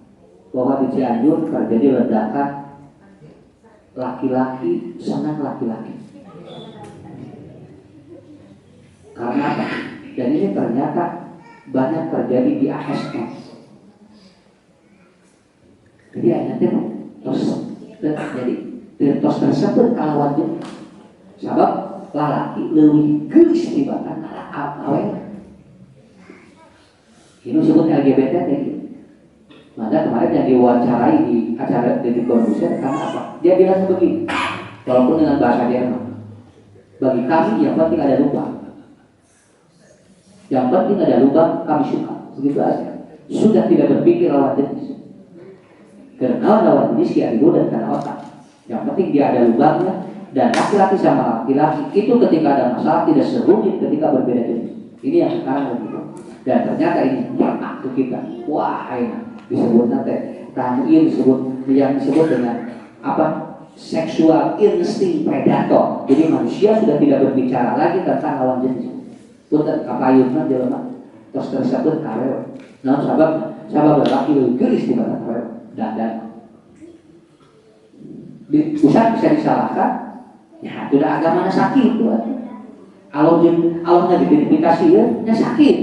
bahwa di Cianjur terjadi ledakan. Laki-laki senang laki-laki. Karena apa? Dan ini ternyata banyak terjadi di ASN. Jadi akhirnya tos tersebut kalau wajib. Sebab lalaki leuwih geulis tibatan awewe. Ini disebut LGBT gitu. Maka kemarin yang diwawancarai di acara di Corbusier karena apa? Dia bilang begini, walaupun dengan bahasa Jerman, bagi kami yang penting ada lubang. Yang penting ada lubang, kami suka. Begitu aja. Sudah tidak berpikir lawan jenis. Karena lawan jenis dia dan karena otak. Yang penting dia ada lubangnya. Dan laki-laki sama laki-laki itu ketika ada masalah tidak serumit ketika berbeda jenis. Ini yang sekarang begitu. Dan ternyata ini pernah ke kita. Wah, enak. Disebut nanti tanwin disebut yang disebut dengan apa? Seksual insting predator. Jadi manusia sudah tidak berbicara lagi tentang lawan jenis. Punten kapayunna jelema tos tersebut kareo. Nah, sabab lelaki lebih gelis di mana kareo. Dan bisa disalahkan. Ya, sudah agamanya sakit itu. Allah diidentifikasi ya sakit.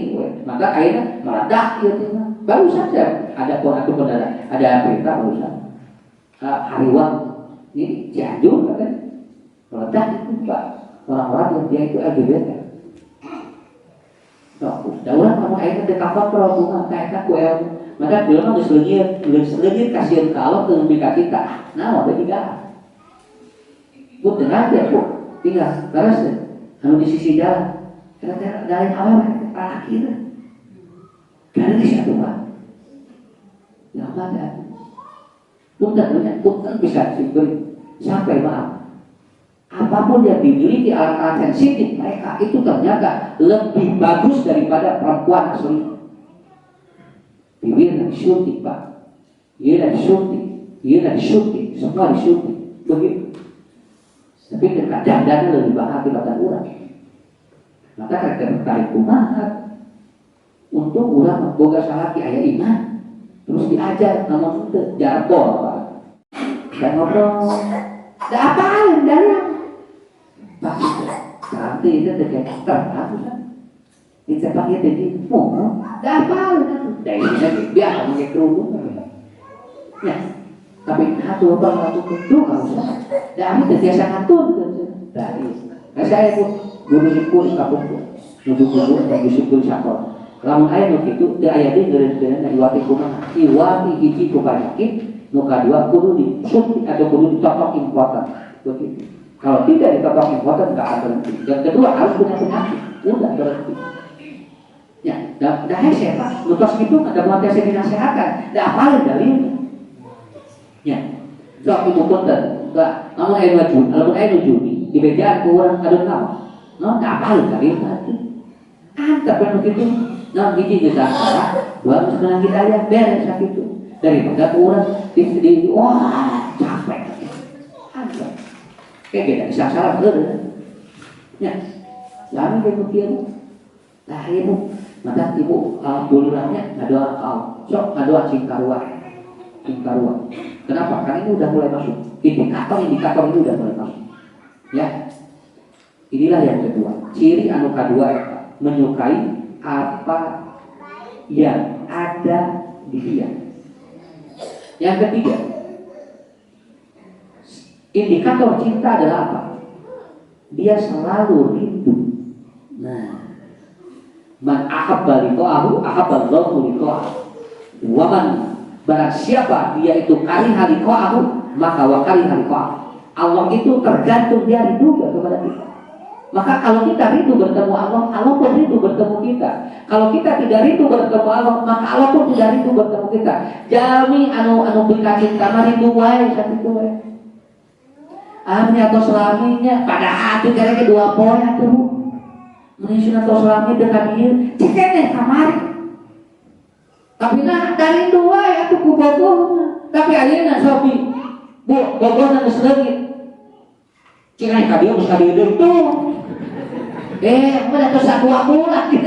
Maka akhirnya meledak ya. Baru saja ada perintah barusan hariwang ini Cianjur kan meledak itu Pak orang-orang yang dia itu LGBT. Daulah kamu akhirnya dikapal perhubungan kayak aku yang maka dia mah geus kasihan kalau ke kita. Nah, udah tidak. Bu dengar ya Bu, tinggal terus anu di sisi jalan. Kira-kira dari awal laki itu. Karena di situ Pak. Ya ada. Bukan bisa simpel sampai maaf. Apapun yang dimiliki alat-alat sensitif mereka itu ternyata lebih bagus daripada perempuan asli. Bibir disuntik Pak, ia disuntik, semua disuntik, begitu. Tapi terkadang dana lebih bahaya daripada orang. Maka kita tertarik kumaha untuk orang memboga salaki ayah iman, terus diajar namun itu jarbol Pak. Dan ngobrol, ada apaan dari Pak itu, nanti itu kayak terang kan? Kita pakai jadi mau, ada apaan? Dari sini biasa pakai kerudung. Ya, tapi satu itu kalau saya, dari terbiasa ngatur dari. Saya itu guru sipul kapung, guru sipul sakol. Lamun aya nu kitu teu aya deui geureun-geureun iwati kumaha? Iwati hiji ku penyakit, nu kadua kudu disuntik atau kudu ditotok impoten. Begitu. Kalau tidak ditotok impoten enggak akan berhenti. Yang kedua harus punya penyakit, udah berhenti. Ya, dah hese Pak, lutos gitu ada muat yang dinasehatkan, dah apalin dalilnya. Ya. Sok ibu punten, enggak kamu aya maju, lamun aya judi, dibejaan ku urang kadun naon. No, dah apalin dalilnya. Antep anu kitu. Nah, gigi kita dua setengah kita aja beres itu daripada kurang di wah capek. Antep. Kayak kita bisa salah bener. Ya, lami kemudian, nah ibu, maka ibu bulannya ngadoa kau, sok ngadoa cingkarua. Kenapa? Karena ini udah mulai masuk. Indikator ini udah mulai masuk. Ya, inilah yang kedua. Ciri anu kedua menyukai apa yang ada di dia. Yang ketiga, indikator cinta adalah apa? Dia selalu rindu. Nah, man ahabba liqa'ahu ahabballahu liqa'ahu. Wa man barang siapa dia itu kariha liqa'ahu maka wa kariha liqa'ahu. Allah itu tergantung dia rindu kepada kita. Maka kalau kita rindu bertemu Allah, Allah pun rindu bertemu kita. Kalau kita tidak rindu bertemu Allah, maka Allah pun tidak rindu bertemu kita. Jami anu bika cinta mah rindu wae sakitu wae. Ami atau selaminya pada hati kira-kira dua poin atuh. Mun atau selami dekat ieu, cikene kamari. Tapi nah dari rindu wae atuh ku bogohna. Tapi ayeuna sobi. Bu, bogohna geus leungit. Cikene ka dieu geus ka dieu tuh. Udah terus 2 bulan gitu.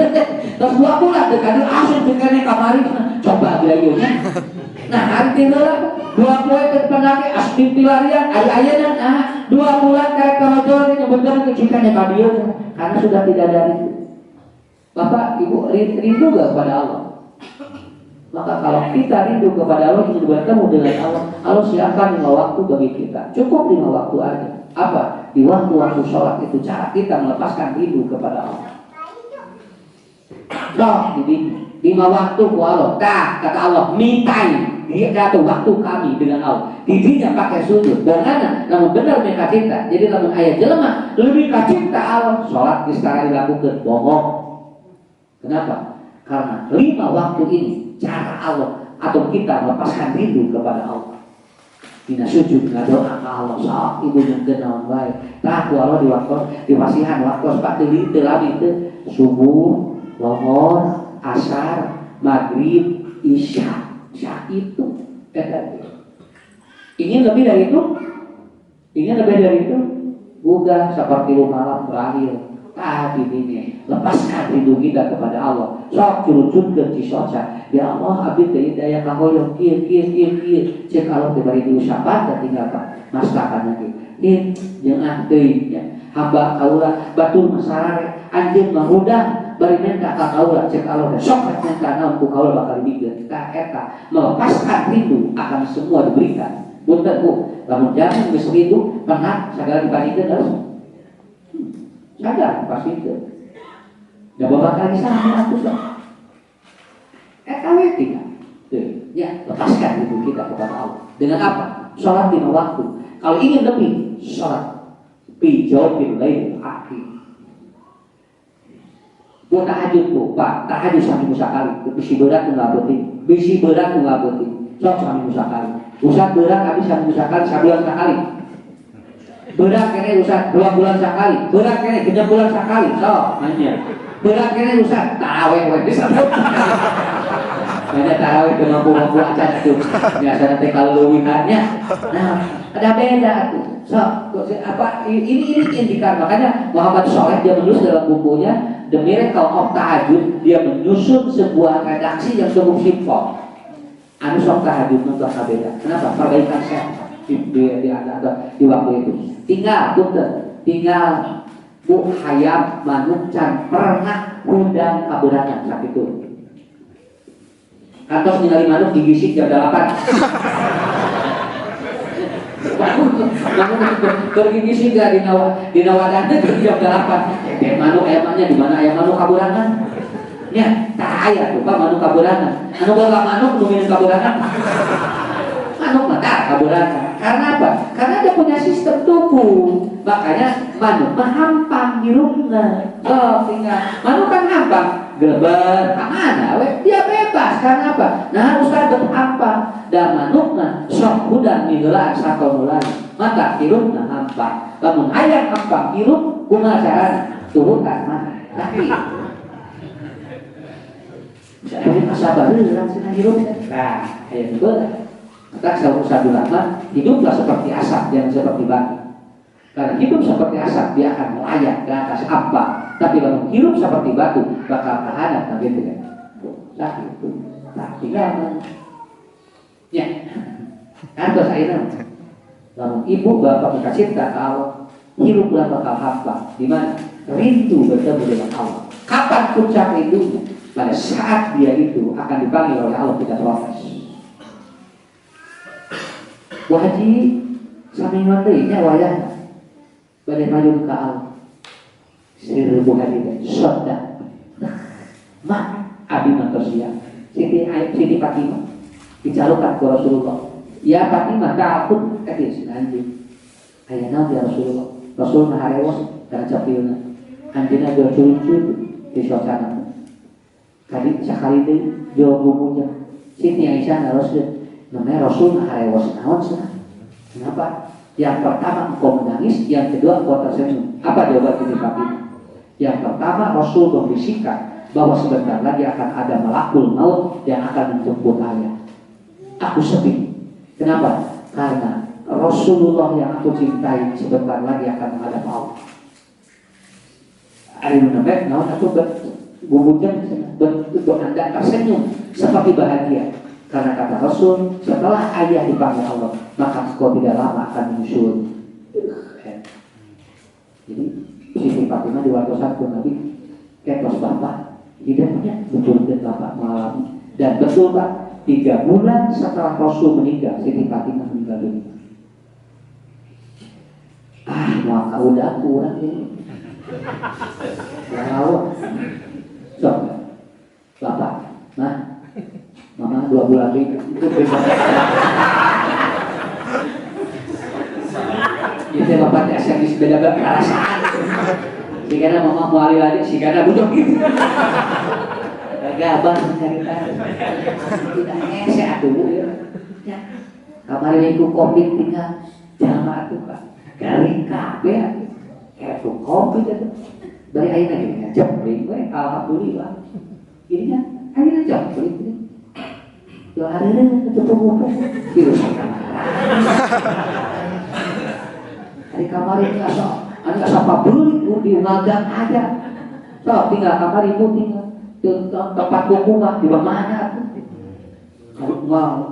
Terus 2 bulan dekat asal dekane kamari coba biayanya. Nah, hari tiga 2 poin ke depan lagi asli pilarian ayeuna 2 bulan kayak kerojol ini bener kecikane ka dieu karena sudah tidak ada itu. Bapak, Ibu rindu gak kepada Allah? Maka kalau kita rindu kepada Allah, ingin bertemu dengan Allah, Allah siapkan 5 waktu bagi kita. Cukup 5 waktu aja. Apa? Di waktu-waktu sholat itu cara kita melepaskan rindu kepada Allah. Jadi 5 waktu ku Allah, kata Allah, mintai dia jatuh waktu kami dengan Allah. Didinya pakai sujud. Bagaimana? Namun benar mereka cinta. Jadi namun ayat jelema lebih cinta Allah. Sholat sekarang dilakukan bohong. Kenapa? Karena 5 waktu ini cara Allah atau kita melepaskan rindu kepada Allah. Dina sujud ngadoa ka Allah sok ibu jeung kenaon bae. Tah ku Allah di waktu di pasihan waktu sepatu teu labi teu subuh, lohor, asar, maghrib, isya. Isya itu ingin lebih dari itu? Ingin lebih dari itu? Bukan seperti malam terakhir. Ini lepaskan rindu kita kepada Allah. Sok curut-curut ke cisoca. Ya Allah, abdi teh daya kahoyong kieu cek Allah teh bari diusapan teh tinggal Pak maslakan lagi. Jeung teuing ya. Hamba kaula batur masarare anjeun mah hudang bari minta ka kaula cek Allah teh sok minta naon ku kaula bakal dibikeun. Ka eta melepaskan rindu akan semua diberikan. Punten Bu, lamun jangan geus rindu pernah sagala dibandingkeun harus sadar pasti itu. Dah bakal di sana aku dah. Weti kan. Ya, lepaskan itu kita kepada Allah. Dengan apa? Salat 5 waktu. Kalau ingin lebih, salat fi jawfil lail akhir. Buat tahajud Bu, Pak, tahajud sampai sekali. Bisi berat ngabeuting. Bisi berat ngabeuting. Sok sampai sekali. Usah berat habis sampai sekali, sabulan sekali. Berat kene usah 2 bulan sekali. Berat kene 3 bulan sekali. So, nanya. Berat kene usah tarawih we bisa. Banyak tarawih ke mampu-mampu aja tuh. Biasanya teh kalau luwihannya. Nah, ada beda tuh. So, apa ini indikasi makanya Muhammad Shaleh dia menulis dalam bukunya The Miracle of Tahajud, dia menyusun sebuah redaksi yang cukup simpel. Anu sok tahajud untuk beda. Kenapa? Perbaikan sehat. Di waktu itu tinggal Bu hayam manuk can pernah undang kaburangan saat itu kantos ningali manuk digisik jam 8 manuk bergisik gak di nawadana jam 8 manuk ayamnya di mana ayam manuk kaburangan ya tak ayah tuh Pak manuk kaburangan anu boga manuk nu minum kaburangan manuk mata kaburangan. Karena apa? Karena dia punya sistem tubuh. Makanya manuk hampang hirupna. Oh, tinggal manuk kan hampang, geleber, mana? Dia bebas. Karena apa? Nah harus kan hampang. Dan manukna sok hudang minggulaan satu mulai. Maka hirupna hampang. Namun ayam hampang hirup kumaha carana turutan mah. Tapi saya sabar dulu langsung hirupnya. Nah, ayam itu. Kita satu lama hiduplah seperti asap, jangan seperti batu. Karena hidup seperti asap dia akan melayang ke atas apa. Tapi kalau hidup seperti batu bakal tahan tapi tidak. Sakit itu, tak tinggal. Ya, kan bahasa ini. Lalu ibu bapak kita cinta kalau hiduplah bakal hampa. Di mana? Rindu bertemu dengan Allah. Kapan puncak rindunya? Pada saat dia itu akan dipanggil oleh Allah tidak proses. Wajib sami ngateunya wayah bade maju ka Allah. Sirru hadi sadda. Mak abi manusia. Siti Fatimah dicalukan ke Rasulullah. Ya Fatimah takut kadis anjing. Aya naon ya Rasulullah. Rasul maharewos kana capilna. Anjeunna bercurut-curut di suasana. Kali sakali deui jauh bumbunya. Siti Aisyah naroskeun namanya Rasul maharewos naon cenah. Kenapa? Yang pertama engkau menangis, yang kedua engkau tersenyum. Apa jawaban Siti Fatimah? Yang pertama Rasul membisikkan bahwa sebentar lagi akan ada malakul maut yang akan menjemput ayah. Aku sedih. Kenapa? Karena Rasulullah yang aku cintai sebentar lagi akan menghadap Allah. Ari nu nembe naon aku bubuknya Anda tersenyum seperti bahagia. Karena kata Rasul, setelah ayah dipanggil Allah, maka engkau tidak lama akan menyusul. Jadi Siti Fatimah diwatosan ke Nabi, ketos bapak, hidupnya betul dan bapak mengalami. Dan betul Pak, 3 bulan setelah Rasul meninggal, Siti Fatimah meninggal dunia. Mau kau udah kurang ini. Lalu, sok, bapak, nah, mama 2 bulan lagi itu bebas. Itu bapak SMS beda perasaan. Si karena mama mau alih lagi, si karena butuh gitu. Gabah cerita. Kita ngese atuh ya. Kamari minggu kopi tinggal jamaah tuh Pak. Garing kabeh kayak tuh kopi itu. Bari ayeuna gini jempling we alhamdulillah. Ini kan ayeuna jempling. Yo hareureuh tutup-tutup. Virus. Hari kamari enggak sapa beulit di ngagang aja. Sok tinggal kamari tinggal tempat buku mah di mana tuh?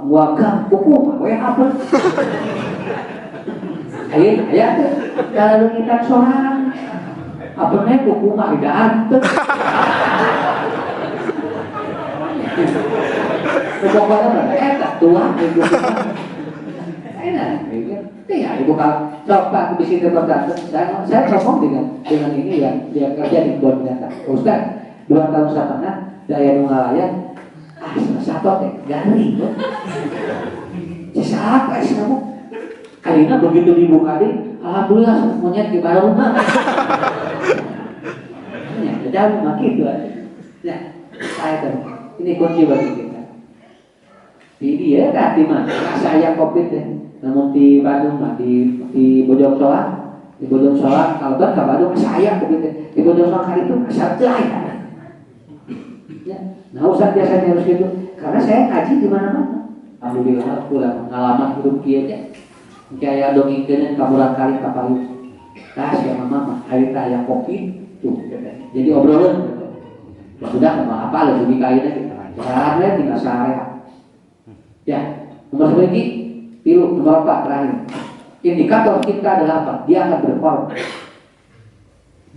Wagang buku mah we apa? Ayo tuh kalau kita soal apa nih buku mah tidak ada. Pokoknya tak tua buku mah. Enak, ya ibu kalau coba di sini berkata, saya ngomong dengan ini ya, dia kerja di kebun binatang. Ustaz, 2 tahun setengah daya nungalayan, satu teh garing, siapa sih kamu? Kalinya begitu dibuka deh, alhamdulillah monyet di baru rumah. Ya, jadi makin itu aja. Ya, saya tahu. Ini kunci bagi kita. Jadi ya, di mana? Saya COVID deh. Namun di Bandung mah di Bojong Soang, di Bojong Soang Kalbar ke Bandung saya begitu. Di Bojong Soang hari itu asal jelai. Ya, nah usah biasanya harus gitu. Karena saya ngaji di mana-mana. Alhamdulillah pulang pengalaman hidup kieu teh. Kayak dongengkeun kaburan kali kapalu. Tah sia mama hari teh aya kopi tuh. Jadi obrolan gitu. Ya sudah mah apa lebih kaina gitu. Caranya tinggal sare. Ya, nomor 1 Pilu, nomor 4 terakhir. Indikator cinta adalah apa? Dia akan berkorban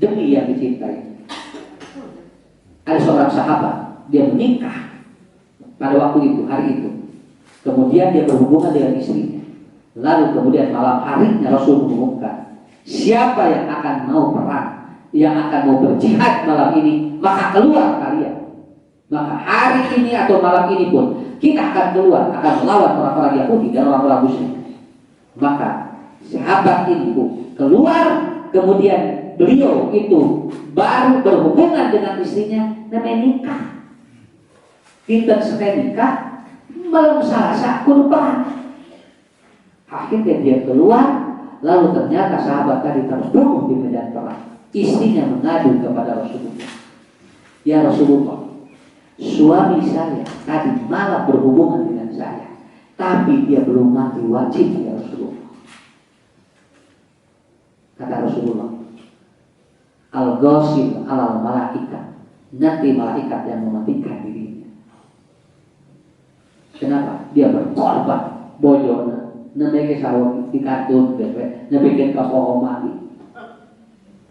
demi yang dicintai. Ada seorang sahabat, dia menikah pada waktu itu, hari itu. Kemudian dia berhubungan dengan istrinya. Lalu kemudian malam harinya Rasul mengumumkan, siapa yang akan mau perang, yang akan mau berjihad malam ini, maka keluar kalian. Maka hari ini atau malam ini pun kita akan keluar, akan melawan orang-orang Yahudi dan orang-orang Muslim. Maka sahabat ini pun keluar, kemudian beliau itu baru berhubungan dengan istrinya, namanya nikah. Kita sedang nikah, belum selesai kurban. Akhirnya dia keluar, lalu ternyata sahabat tadi terbunuh di medan perang. Istrinya mengadu kepada Rasulullah, ya Rasulullah, suami saya tadi malah berhubungan dengan saya, tapi dia belum mati wajib ya Rasulullah. Kata Rasulullah, al-ghasil alal malaikat, nanti malaikat yang mematikan dirinya. Kenapa? Dia berkorban bojona, nemeke sawang dikatun, nemeke kapoho mati.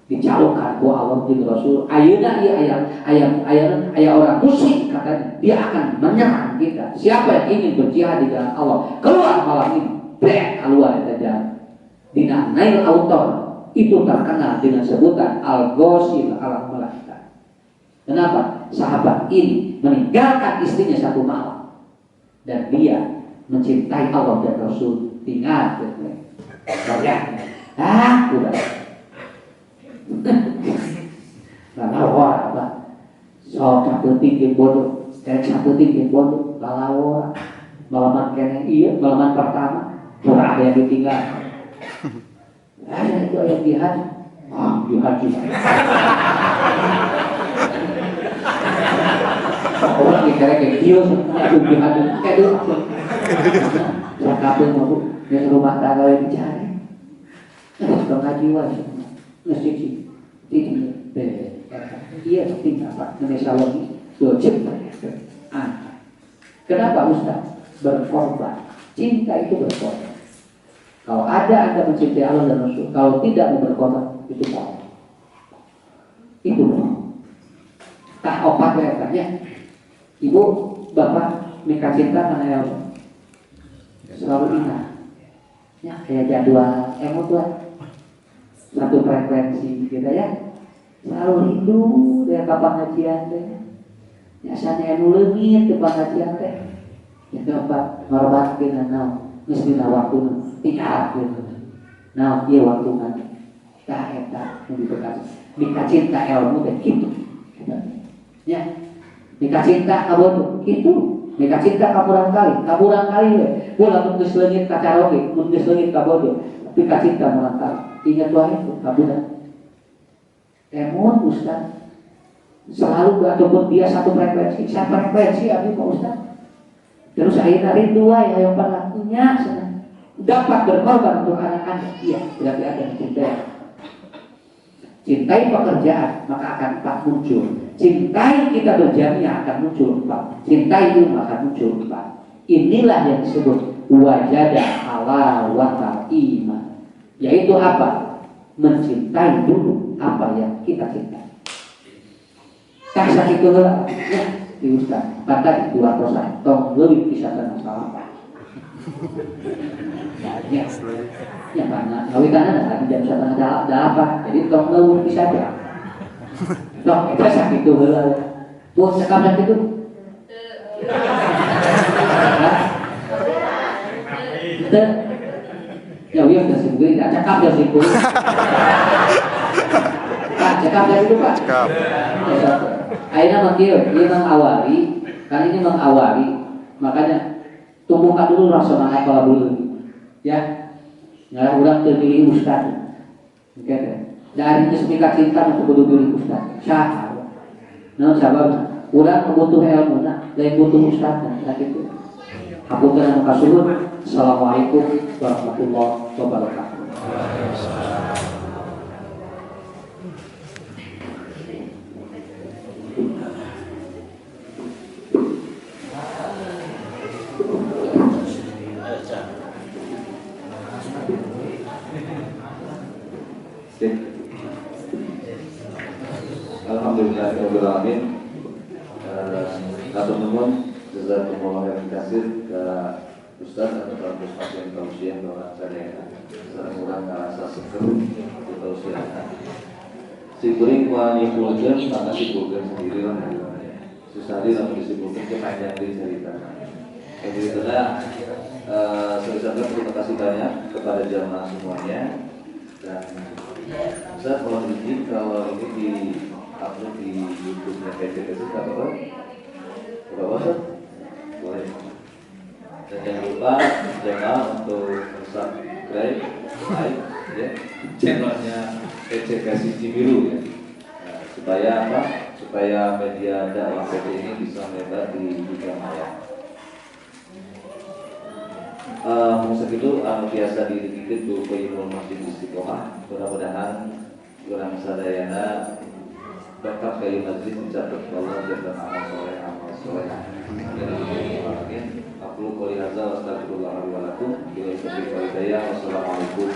Dicalonkan ku Allah jeung Rasul. Ayeuna ieu aya orang musyrik katanya, dia akan menyerang kita. Siapa yang ingin berjihad di jalan Allah, keluar malam ini. Keluar dari jalan. Dina Nail Autor itu terkenal dengan sebutan al-ghasil ala malaikat. Kenapa? Sahabat ini meninggalkan istrinya 1 malam dan dia mencintai Allah dan Rasul. Tinggal udah. Lalu orang apa? Sok capeting jeung bodoh, capeting jeung bodoh, lalu malaman kene iya, malaman pertama, ada yang ditinggal. Ada itu yang jihad, jihad juga. Orang dikira kayak dia itu jihad, kayak itu. Saya kabel mau yang rumah tangga yang dicari, setengah jiwa. Nasi iya tinggal Pak Indonesia lagi dojib. Kenapa Ustaz? Berkorban. Cinta itu berkorban. Kalau ada Anda mencintai Allah dan Rasul, kalau tidak mau berkorban, itu salah. Itu bohong. Tak opat ya. Ibu, bapak nikah cinta karena apa? Selalu ingat. Ya kayak jadwal tuan. satu frekuensi kita ya. Selalu rindu dari pengajian teh. Biasanya anu leungit di pengajian teh. Ya dapat ngorbankeun naon geus dina waktuna tinggalkeun. Nah, ieu waktuna tah eta nu diberkati. Dikacinta ilmu teh kitu. Ya. Dikacinta ka bodoh kitu. Dikacinta ka kurang kali we. Ulah mun geus leungit ka caroge, mun geus leungit ka bodoh, tapi kacinta murang kali. Ingat wae itu kabudan. Emun Ustaz selalu ataupun dia satu frekuensi, abi Pak Ustaz. Terus akhirnya rindu wae hayang pernahnya sana. Dapat berkorban untuk anak-anak. Iya, berarti ada cinta. Cintai pekerjaan maka akan empat muncul. Cintai kita berjamiah akan muncul empat. Cintai ilmu akan muncul empat. Inilah yang disebut wajada halawatal iman. Yaitu apa? Mencintai dulu apa yang kita cintai. Tak sakit dulu ya, di Ustaz. Kata itu atosan. Tong lebih bisa tenang salah. Banyak. Ya karena ngawitannya ada jam setengah delapan. Jadi tong lebih bisa ya. Tong kita sakit dulu. Tuh sekarang itu. Kita ya udah sendiri, tidak cakap ya sih Pak, cakap dari itu Pak. Cakap. Akhirnya dia mengawali, kan ini mengawali, makanya tumbuhkan dulu rasa semangat dulu, ya. Nggak udah terpilih Ustaz, oke? Dari kesepakatan cinta untuk berdiri Ustaz, syah. Nah, sahabat, udah butuh ilmu, lain butuh Ustaz, nah gitu. Aku terima kasih. Assalamualaikum warahmatullahi wabarakatuh. Alhamdulillahirobbilalamin. Atur nuhun, jazakumullah khairan katsir ka Ustaz atau kampus pasien tausiah bahwa saya sareng urang ngarasa seger di tausiah. Si kuring kuat nyipulkeun maka sibulkeun sendiri lah. Susah lamun disibulkeun ke panjang deui cerita. Jadi itulah saya terima kasih banyak kepada jamaah semuanya dan Ustaz mohon izin kalau ini di upload di YouTube-nya PCPC apa? Boleh. Dan jangan lupa jamaah untuk subscribe, like, ya, channelnya PCPC Cibiru ya. Nah, supaya apa? Supaya media dakwah PT ini bisa melebar di dunia maya. Masa itu biasa dikit dulu ke Imam Masjid Istiqomah. Mudah-mudahan kurang sadayana berkat kayu majlis mencatat Allah dan amal soleh. Aku qouli hadza wa astaghfirullah li wa lakum. Wassalamualaikum